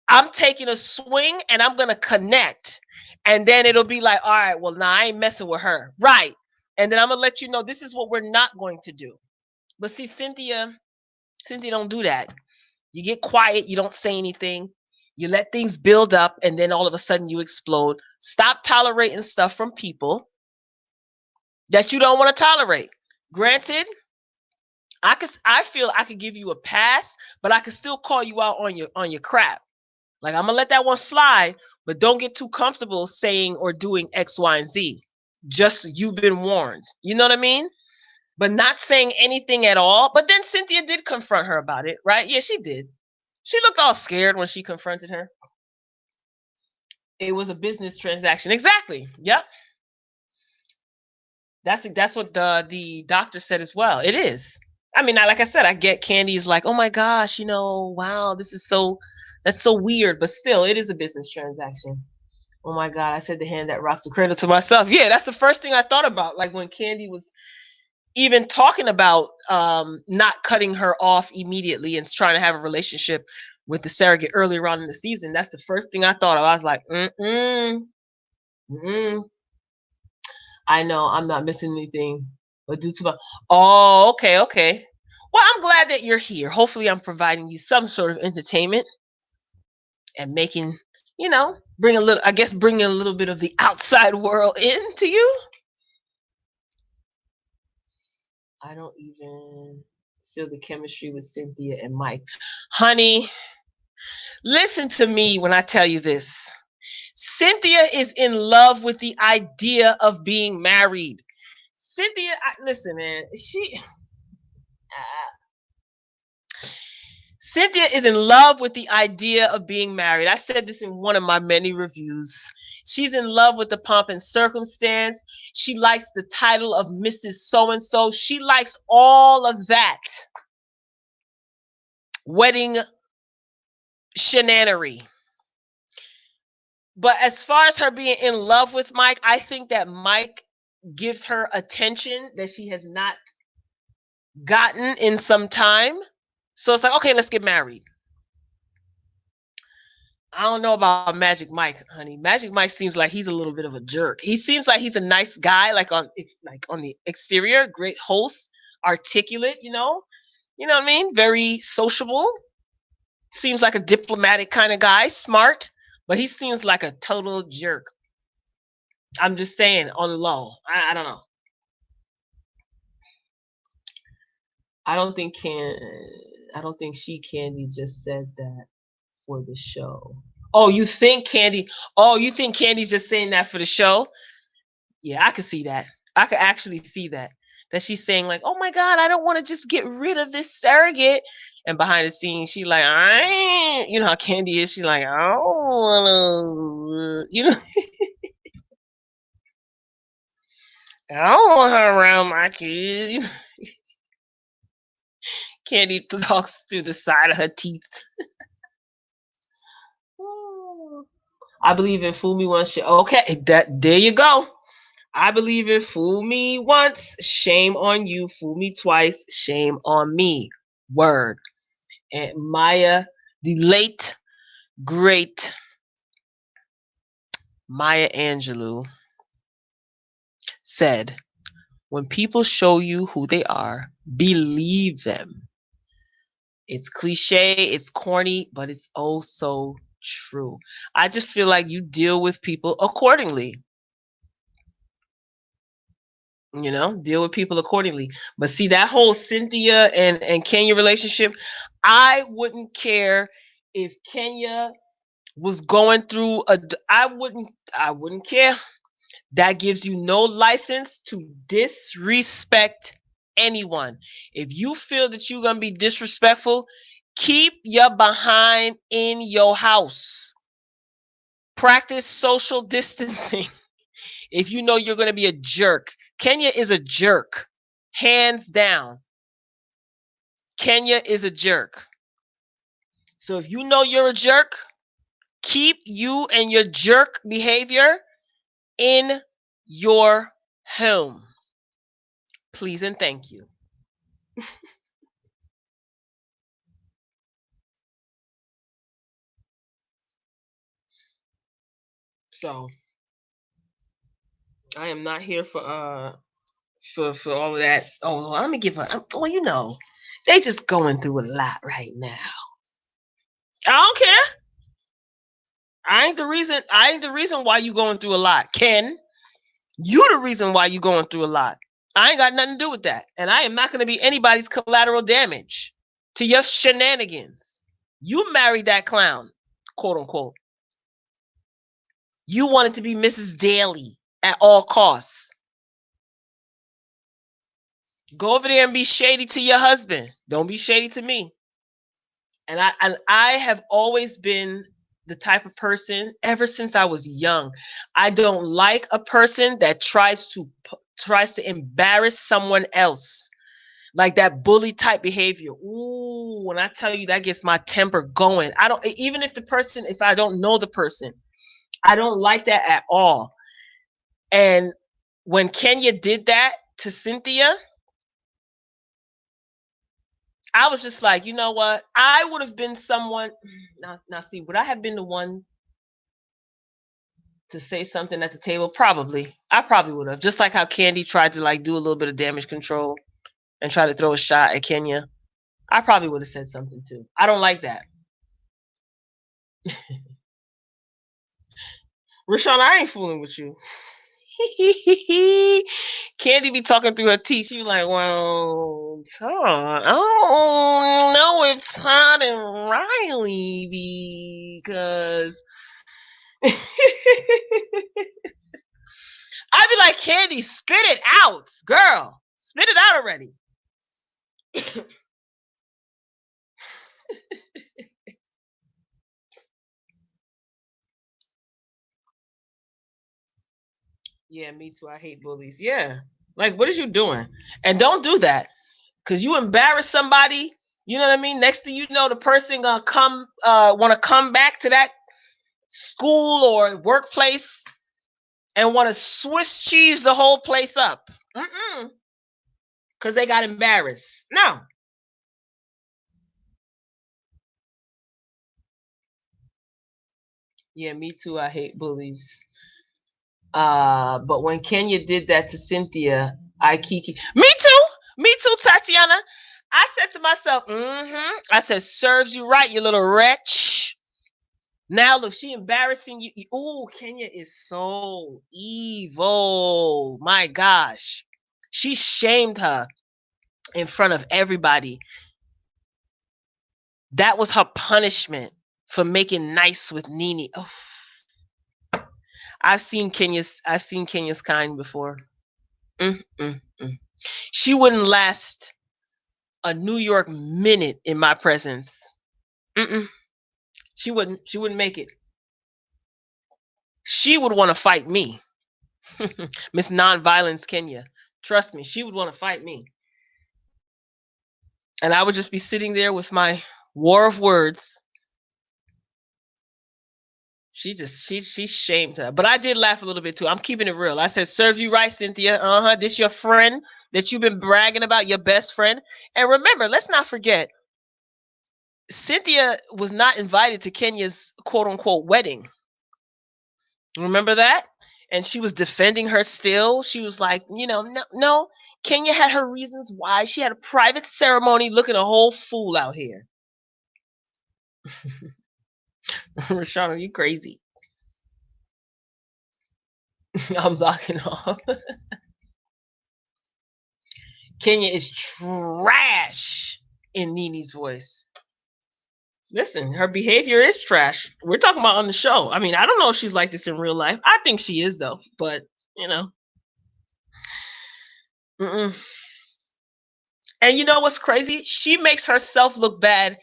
I'm taking a swing and I'm going to connect. And then it'll be like, all right, well, I ain't messing with her. Right. And then I'm going to let you know this is what we're not going to do. But see, Cynthia don't do that. You get quiet. You don't say anything. You let things build up, and then all of a sudden you explode. Stop tolerating stuff from people that you don't want to tolerate. Granted, I feel I could give you a pass, but I could still call you out on your crap. Like, I'm going to let that one slide, but don't get too comfortable saying or doing X, Y, and Z. Just, you've been warned. You know what I mean? But not saying anything at all. But then Cynthia did confront her about it, right? Yeah, she did. She looked all scared when she confronted her. It was a business transaction. Exactly. Yep. That's what the doctor said as well. It is. I mean, like I said, I get Candy's like, oh my gosh, wow, that's so weird, but still, it is a business transaction. Oh my God, I said the hand that rocks the cradle to myself. Yeah, that's the first thing I thought about. Like when Candy was even talking about not cutting her off immediately and trying to have a relationship with the surrogate earlier on in the season. That's the first thing I thought of. I was like, I know I'm not missing anything, but due to my, oh, okay, okay. Well, I'm glad that you're here. Hopefully, I'm providing you some sort of entertainment and making, bring a little, I guess, bringing a little bit of the outside world into you. I don't even feel the chemistry with Cynthia and Mike. Honey, listen to me when I tell you this. Cynthia is in love with the idea of being married. Cynthia, listen, man, Cynthia is in love with the idea of being married. I said this in one of my many reviews. She's in love with the pomp and circumstance. She likes the title of Mrs. So-and-so. She likes all of that wedding shenanery. But as far as her being in love with Mike, I think that Mike gives her attention that she has not gotten in some time. So it's like, okay, let's get married. I don't know about Magic Mike, honey. Magic Mike seems like he's a little bit of a jerk. He seems like he's a nice guy, like on the exterior, great host, articulate, you know what I mean? Very sociable. Seems like a diplomatic kind of guy, smart, but he seems like a total jerk. I'm just saying on the low. I don't know. I don't think Candy just said that for the show. Oh, you think Candy's just saying that for the show? Yeah, I could see that. I could actually see that. That she's saying like, "Oh my God, I don't want to just get rid of this surrogate." And behind the scenes, she like, "I ain't," you know how Candy is. She's like, "I don't wanna," "I don't want her around my kid." Candy talks through the side of her teeth. I believe in fool me once. Okay, there you go. I believe in fool me once, shame on you. Fool me twice, shame on me. Word. And Maya, the late, great Maya Angelou said, when people show you who they are, believe them. It's cliche, it's corny, but it's oh so true. I just feel like you deal with people accordingly. Deal with people accordingly. But see, that whole Cynthia and Kenya relationship, I wouldn't care if Kenya was going through I wouldn't care. That gives you no license to disrespect anyone. If you feel that you're going to be disrespectful, keep your behind in your house. Practice social distancing. If you know you're going to be a jerk. Kenya is a jerk. Hands down. Kenya is a jerk. So if you know you're a jerk, keep you and your jerk behavior in your home. Please and thank you. So I am not here for all of that. Oh, let me give her. Oh, they just going through a lot right now. I don't care. I ain't the reason why you going through a lot, Ken. You the reason why you going through a lot. I ain't got nothing to do with that, and I am not going to be anybody's collateral damage to your shenanigans. You married that clown, quote unquote. You wanted to be Mrs. Daly at all costs. Go over there and be shady to your husband. Don't be shady to me. And I have always been the type of person ever since I was young. I don't like a person that tries to embarrass someone else. Like that bully type behavior. Ooh, when I tell you that gets my temper going. I don't, even if the person, if I don't know the person, I don't like that at all. And when Kenya did that to Cynthia, I was just like, you know what? I would have been someone. Now see, would I have been the one to say something at the table? Probably. I probably would have. Just like how Candy tried to like do a little bit of damage control and try to throw a shot at Kenya. I probably would have said something too. I don't like that. Rashawn, I ain't fooling with you. Candy be talking through her teeth. She be like, well, Todd, oh no, it's Todd and Riley because I'd be like, Candy, spit it out, girl. Spit it out already. Yeah, me too. I hate bullies. Yeah. Like, what is you doing? And don't do that. Cause you embarrass somebody, you know what I mean? Next thing you know, the person gonna come wanna come back to that school or workplace and wanna Swiss cheese the whole place up. Cause they got embarrassed. No. Yeah, me too. I hate bullies. But when Kenya did that to Cynthia, I kiki. Me too, Tatiana. I said to myself, I said, serves you right, you little wretch. Now look, she embarrassing you. Oh, Kenya is so evil. My gosh. She shamed her in front of everybody. That was her punishment for making nice with Nene. Oh, I've seen Kenya's kind before. Mm, mm, mm. She wouldn't last a New York minute in my presence. Mm-mm. She wouldn't. She wouldn't make it. She would want to fight me, Miss Nonviolence Kenya. Trust me, she would want to fight me, and I would just be sitting there with my war of words. She shamed her, but I did laugh a little bit too. I'm keeping it real. I said, "Serve you right, Cynthia. This your friend that you've been bragging about, your best friend." And remember, let's not forget, Cynthia was not invited to Kenya's quote unquote wedding. Remember that? And she was defending her still. She was like, no. Kenya had her reasons why. She had a private ceremony looking a whole fool out here. Rashana, you crazy. I'm locking off. Kenya is trash in Nene's voice. Listen, her behavior is trash. We're talking about on the show. I mean, I don't know if she's like this in real life. I think she is, though. But, Mm-mm. And you know what's crazy? She makes herself look bad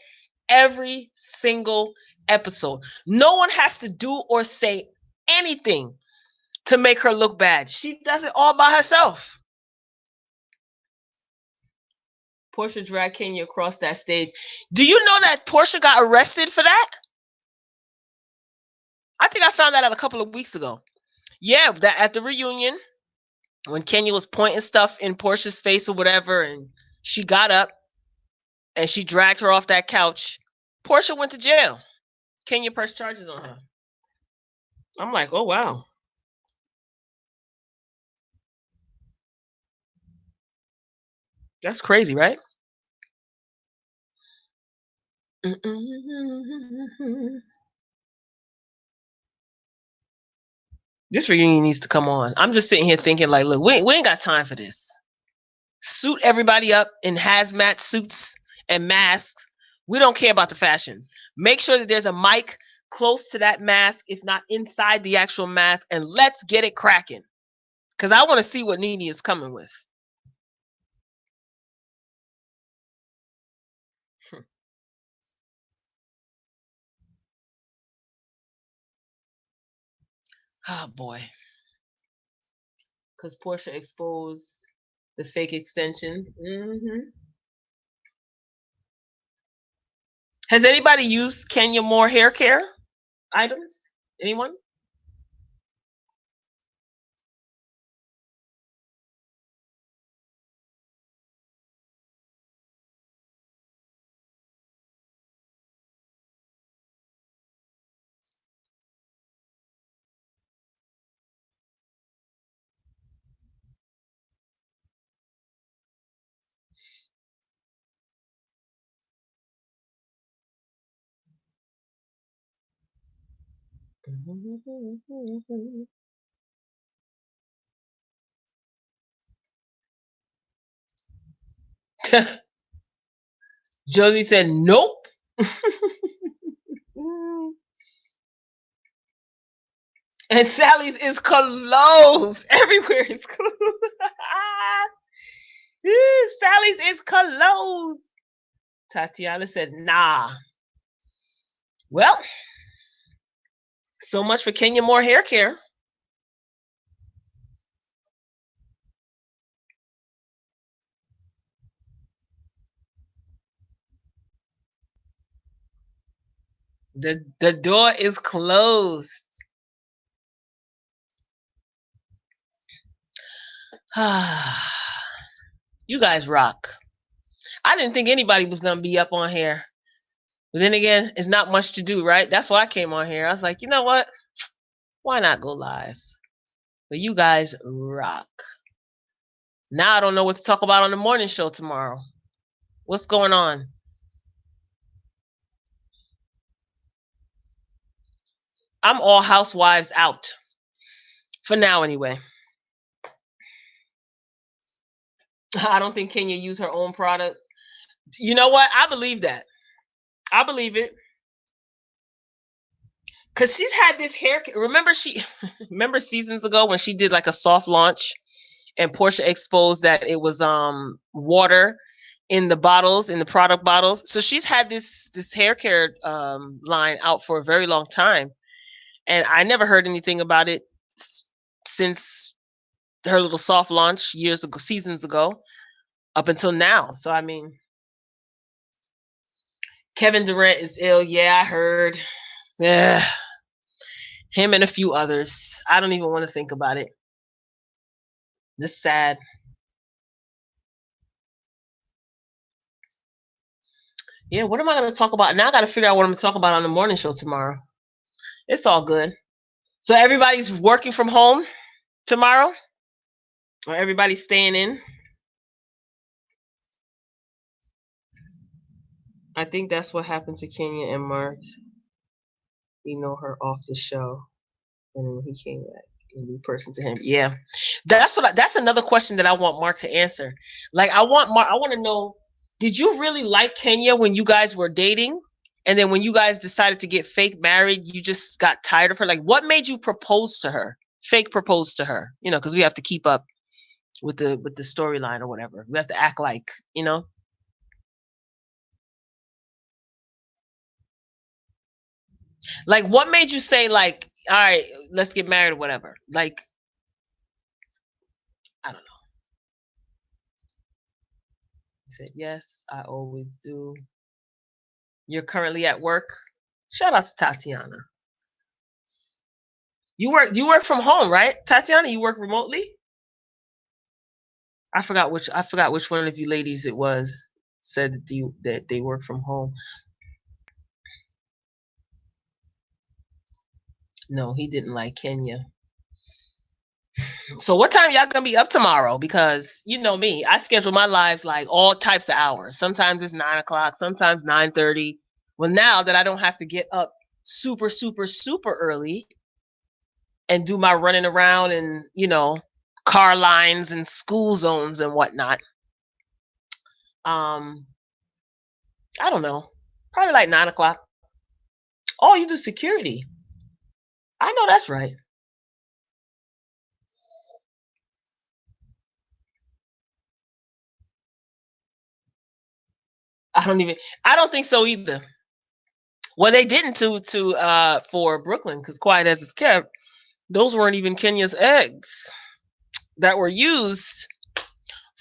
every single episode. No one has to do or say anything to make her look bad. She does it all by herself. Portia dragged Kenya across that stage. Do you know that Portia got arrested for that? I think I found that out a couple of weeks ago. Yeah, that at the reunion, when Kenya was pointing stuff in Portia's face or whatever, and she got up and she dragged her off that couch, Portia went to jail. Kenya pressed charges on her. I'm like, oh, wow. That's crazy, right? This reunion needs to come on. I'm just sitting here thinking, like, look, we ain't got time for this. Suit everybody up in hazmat suits and masks. We don't care about the fashions. Make sure that there's a mic close to that mask, if not inside the actual mask, and let's get it cracking. Because I want to see what Nene is coming with. Oh, boy. Because Portia exposed The fake extensions. Has anybody used Kenya Moore hair care items? Anyone? Josie said nope. And Sally's is closed. Everywhere is closed. Sally's is closed. Tatiana said nah. Well, so much for Kenya Moore hair care. The door is closed. You guys rock. I didn't think anybody was gonna be up on here. But then again, it's not much to do, right? That's why I came on here. I was like, you know what? Why not go live? But you guys rock. Now I don't know what to talk about on the morning show tomorrow. What's going on? I'm all housewives out. For now, anyway. I don't think Kenya used her own products. You know what? I believe that. I believe it. Because she's had this hair. Remember seasons ago when she did like a soft launch and Portia exposed that it was water in the bottles, in the product bottles. So she's had this hair care line out for a very long time. And I never heard anything about it since her little soft launch seasons ago, up until now. So I mean, Kevin Durant is ill. Yeah, I heard. Yeah, him and a few others. I don't even want to think about it. Just sad. Yeah, what am I going to talk about? Now I got to figure out what I'm going to talk about on the morning show tomorrow. It's all good. So everybody's working from home tomorrow? Or everybody's staying in? I think that's what happened to Kenya and Mark. You know her off the show. And then when he came back, a new person to him. Yeah. That's another question that I want Mark to answer. Like I want to know, did you really like Kenya when you guys were dating? And then when you guys decided to get fake married, you just got tired of her? Like what made you propose to her? Fake propose to her? You know, because we have to keep up with the storyline or whatever. We have to act like, you know. Like what made you say like, all right, let's get married or whatever? Like, I don't know. He said, yes, I always do. You're currently at work. Shout out to Tatiana. You work from home, right? Tatiana, you work remotely? I forgot which one of you ladies it was said that they work from home. No, he didn't like Kenya. So what time y'all gonna be up tomorrow? Because you know me, I schedule my lives like all types of hours. Sometimes it's 9 o'clock, sometimes 9:30. Well, now that I don't have to get up super, super, super early and do my running around and, you know, car lines and school zones and whatnot. I don't know. Probably like 9 o'clock. Oh, you do security. I know that's right. I don't think so either. Well, they didn't for Brooklyn, because quiet as it's kept, those weren't even Kenya's eggs that were used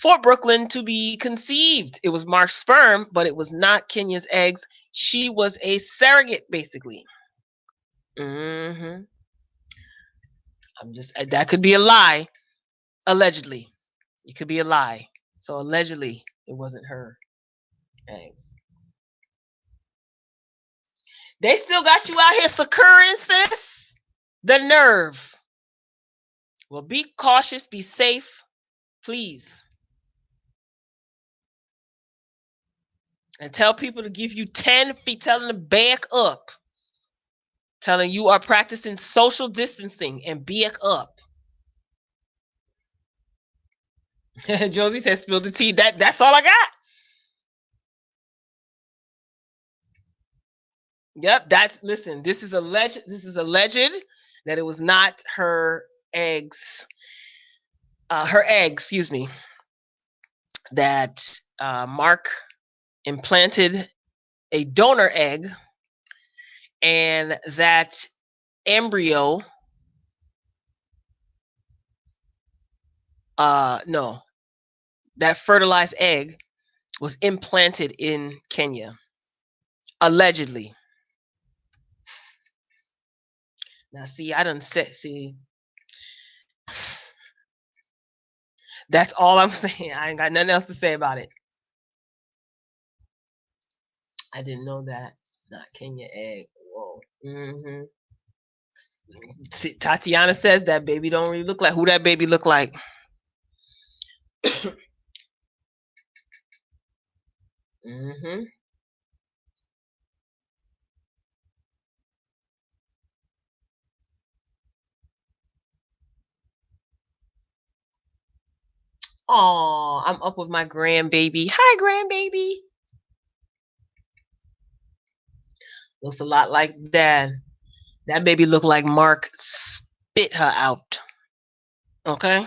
for Brooklyn to be conceived. It was Mark's sperm, but it was not Kenya's eggs. She was a surrogate, basically. Mm-hmm. That could be a lie, allegedly. It could be a lie. So allegedly, it wasn't her eggs. They still got you out here securing, sis. The nerve. Well, be cautious, be safe, please. And tell people to give you 10 feet, tell them to back up. Telling you are practicing social distancing and back up. Josie says, spill the tea. That's all I got. Yep, listen, this is alleged that it was not her eggs. Her egg, excuse me. That Mark implanted a donor egg, and that embryo no, that fertilized egg was implanted in Kenya, allegedly. Now, see, I done said, see, that's all I'm saying. I ain't got nothing else to say about it. I didn't know that. Not Kenya egg. Whoa. Mm-hmm. See, Tatiana says that baby don't really look like who that baby look like. Mm-hmm. Oh, I'm up with my grandbaby. Hi, grandbaby. Looks a lot like Dad. That baby looked like Mark spit her out. Okay?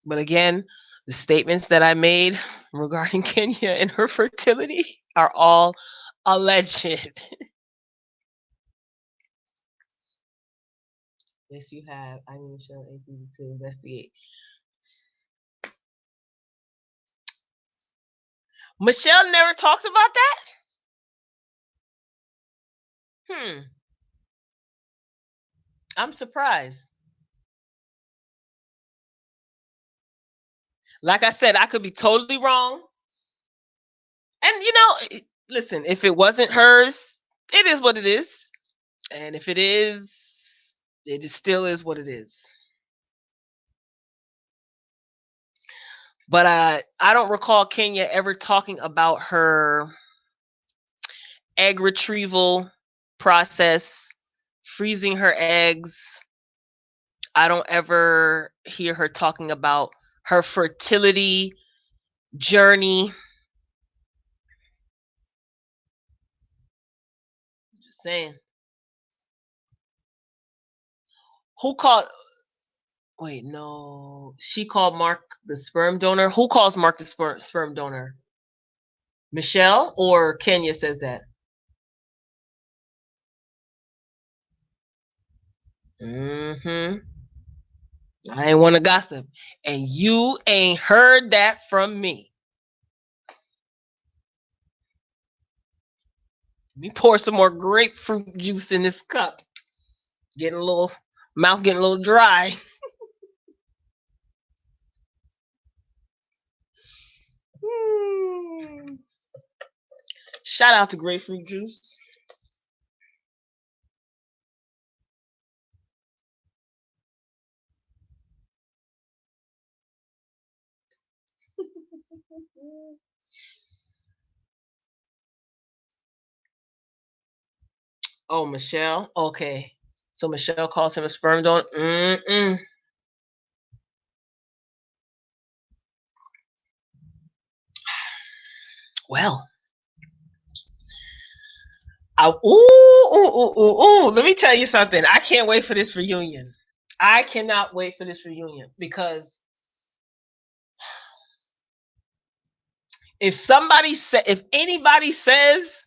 But again, the statements that I made regarding Kenya and her fertility are all alleged. Yes, you have. I need to show ATV to investigate. Michelle never talked about that? I'm surprised. Like I said, I could be totally wrong. And listen, if it wasn't hers, it is what it is. And if it is, still is what it is. But I don't recall Kenya ever talking about her egg retrieval process, freezing her eggs. I don't ever hear her talking about her fertility journey. Just saying. Who called? Wait, no. She called Mark the sperm donor. Who calls Mark the sperm donor? Michelle or Kenya says that? Mm-hmm. I ain't want to gossip. And you ain't heard that from me. Let me pour some more grapefruit juice in this cup. Mouth getting a little dry. Shout out to grapefruit juice. Oh, Michelle. Okay. So Michelle calls him a sperm donor. Mm-mm. Well. Ooh. Let me tell you something. I can't wait for this reunion. I cannot wait for this reunion because if anybody says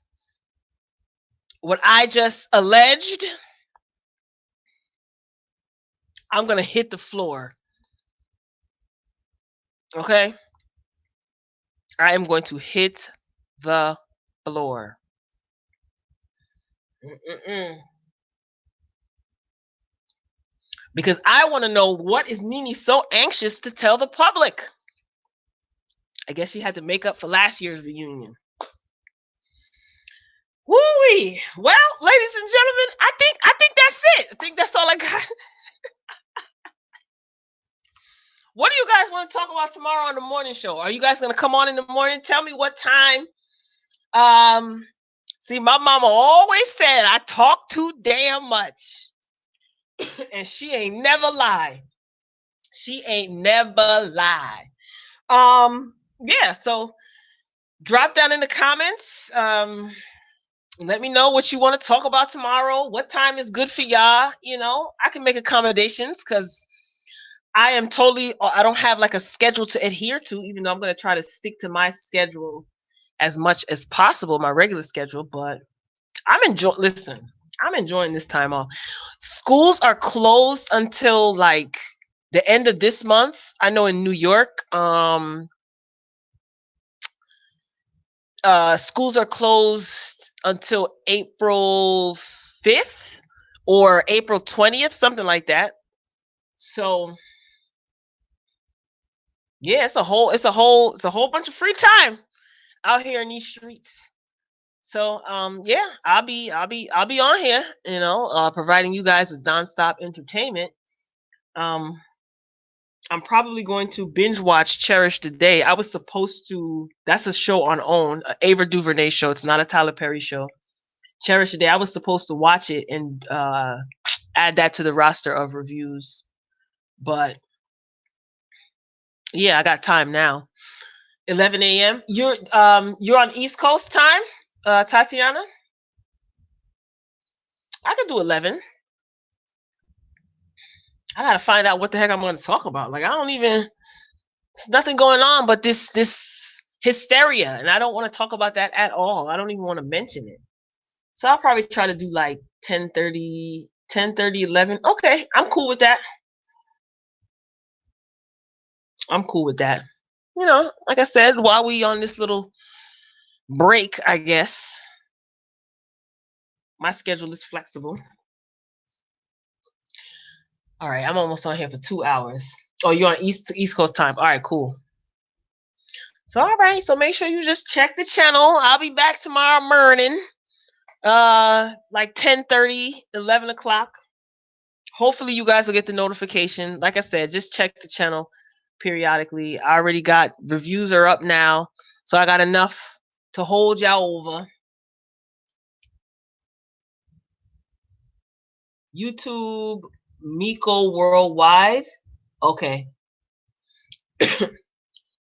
what I just alleged, I'm gonna hit the floor Okay? I am going to hit the floor. Because I want to know, what is Nene so anxious to tell the public? I guess she had to make up for last year's reunion. Woo-wee. Well, ladies and gentlemen, I think that's it. I think that's all I got. What do you guys want to talk about tomorrow on the morning show? Are you guys going to come on in the morning? Tell me what time. See, my mama always said I talk too damn much. And she ain't never lied. She ain't never lied. Yeah, so drop down in the comments. Let me know what you want to talk about tomorrow. What time is good for y'all? You know, I can make accommodations because I don't have like a schedule to adhere to, even though I'm going to try to stick to my schedule as much as possible, my regular schedule. But I'm enjoying this time off. Schools are closed until like the end of this month. I know in New York, schools are closed until April 5th or April 20th, something like that. So yeah, it's a whole bunch of free time out here in these streets. So yeah, I'll be on here, you know, providing you guys with nonstop entertainment. I'm probably going to binge watch Cherish the Day. I was supposed to. That's a show on OWN, an Ava DuVernay show. It's not a Tyler Perry show. Cherish the Day. I was supposed to watch it and add that to the roster of reviews, but yeah, I got time now. 11 a.m. You're on East Coast time, Tatiana. I could do 11. I gotta find out what the heck I'm going to talk about. Like, I don't even. There's nothing going on but this hysteria, and I don't want to talk about that at all. I don't even want to mention it. So I'll probably try to do like 10:30, 11. Okay, I'm cool with that. I'm cool with that. You know, like I said, while we on this little break, I guess my schedule is flexible. All right, I'm almost on here for 2 hours. Oh, you're on East Coast time. All right, cool. So all right, so make sure you just check the channel. I'll be back tomorrow morning, like 10:30, 11 o'clock. Hopefully you guys will get the notification. Like I said, just check the channel periodically. I already got reviews are up now, so I got enough to hold y'all over. YouTube, Miko Worldwide. Okay.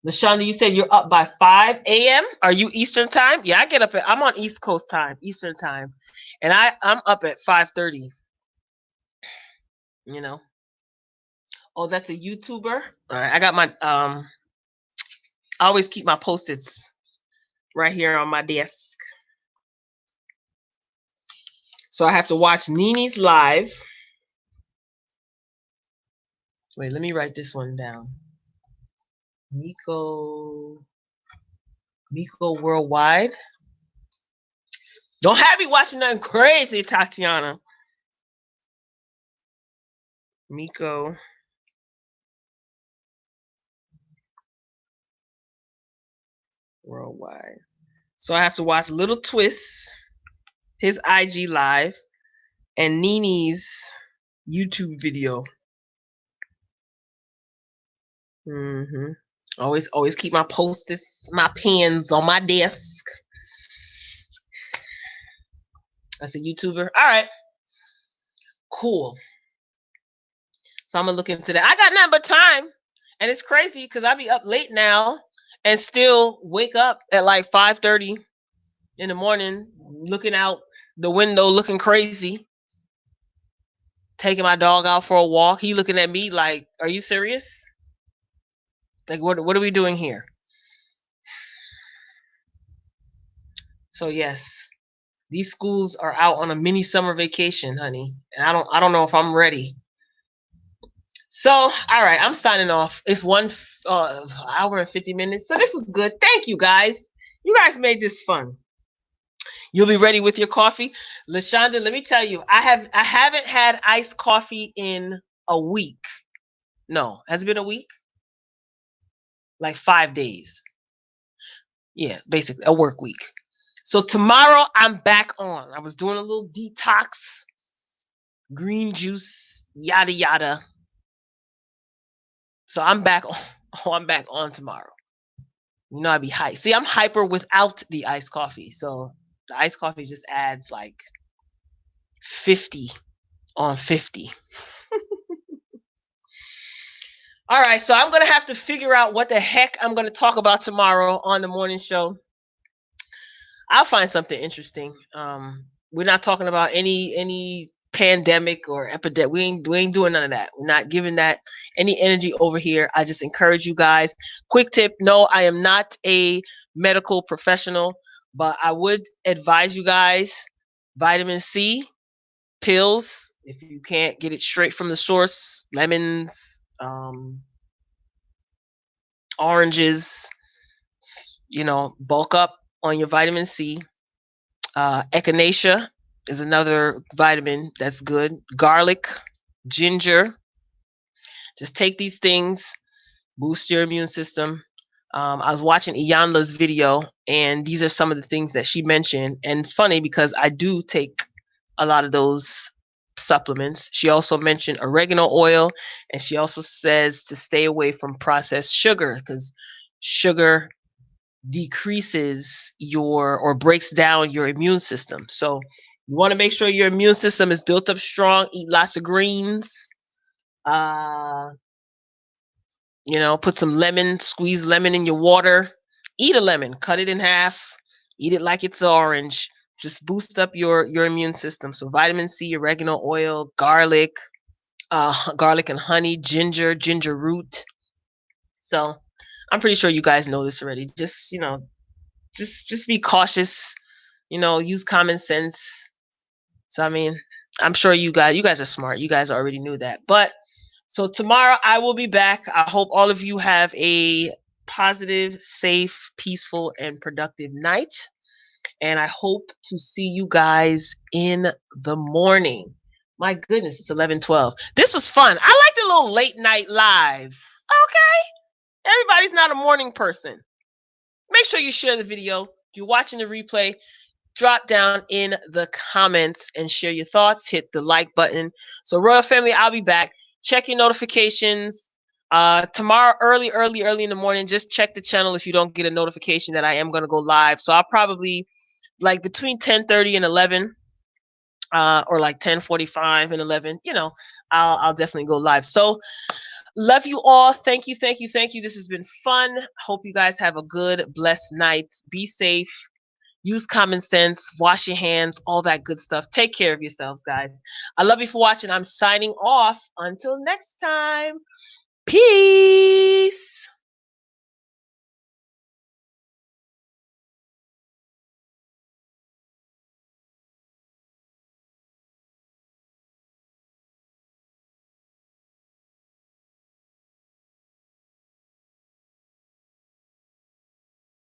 LaShonda, you said you're up by 5 a.m. Are you Eastern time? Yeah, I get up I'm on East Coast time, Eastern time. And I'm up at 5:30. You know. Oh, that's a YouTuber? All right, I got my I always keep my post-its right here on my desk. So I have to watch Nene's live. Wait, let me write this one down. Miko Worldwide. Don't have me watching nothing crazy, Tatiana. Miko Worldwide. So I have to watch Little Twist, his IG live, and Nene's YouTube video. Always keep my post-its, my pens on my desk. That's a YouTuber. All right. Cool. So I'm gonna look into that. I got nothing but time, and it's crazy because I be up late now and still wake up at like 5:30 in the morning, looking out the window, looking crazy, taking my dog out for a walk. He looking at me like, "Are you serious? Like, what are we doing here?" So yes, these schools are out on a mini summer vacation, honey, and I don't know if I'm ready. So, all right, I'm signing off. It's hour and 50 minutes. So this was good. Thank you guys. You guys made this fun. You'll be ready with your coffee. LaShonda, let me tell you, I haven't had iced coffee in a week. No, has it been a week? Like 5 days. Yeah, basically a work week. So tomorrow I'm back on. I was doing a little detox, green juice, yada yada. So I'm back on. Oh, I'm back on tomorrow. You know, I'd be hype. See, I'm hyper without the iced coffee. So the iced coffee just adds like 50 on 50. All right, so I'm going to have to figure out what the heck I'm going to talk about tomorrow on the morning show. I'll find something interesting. We're not talking about any pandemic or epidemic. We ain't doing none of that. We're not giving that any energy over here. I just encourage you guys. Quick tip: no, I am not a medical professional, but I would advise you guys vitamin C pills if you can't get it straight from the source. Lemons, oranges. You know, bulk up on your vitamin C. Echinacea is another vitamin that's good. Garlic, ginger. Just take these things, boost your immune system. I was watching Iyanla's video, and these are some of the things that she mentioned. And it's funny because I do take a lot of those supplements. She also mentioned oregano oil, and she also says to stay away from processed sugar because sugar decreases your or breaks down your immune system. So you want to make sure your immune system is built up strong. Eat lots of greens. You know, put some lemon, squeeze lemon in your water. Eat a lemon, cut it in half. Eat it like it's orange. Just boost up your immune system. So vitamin C, oregano oil, garlic, garlic and honey, ginger root. So I'm pretty sure you guys know this already. Just, you know, just be cautious, you know, use common sense. So I mean, I'm sure you guys are smart. You guys already knew that. But so tomorrow I will be back. I hope all of you have a positive, safe, peaceful, and productive night. And I hope to see you guys in the morning. My goodness, it's 11:12. This was fun. I like the little late night lives. Okay. Everybody's not a morning person. Make sure you share the video. If you're watching the replay, drop down in the comments and share your thoughts. Hit the like button. So Royal Family, I'll be back. Check your notifications. Tomorrow, early in the morning, just check the channel if you don't get a notification that I am going to go live. So I'll probably, like between 10:30 and 11, or like 10:45 and 11, you know, I'll definitely go live. So love you all. Thank you. This has been fun. Hope you guys have a good, blessed night. Be safe. Use common sense. Wash your hands. All that good stuff. Take care of yourselves, guys. I love you for watching. I'm signing off. Until next time. Peace.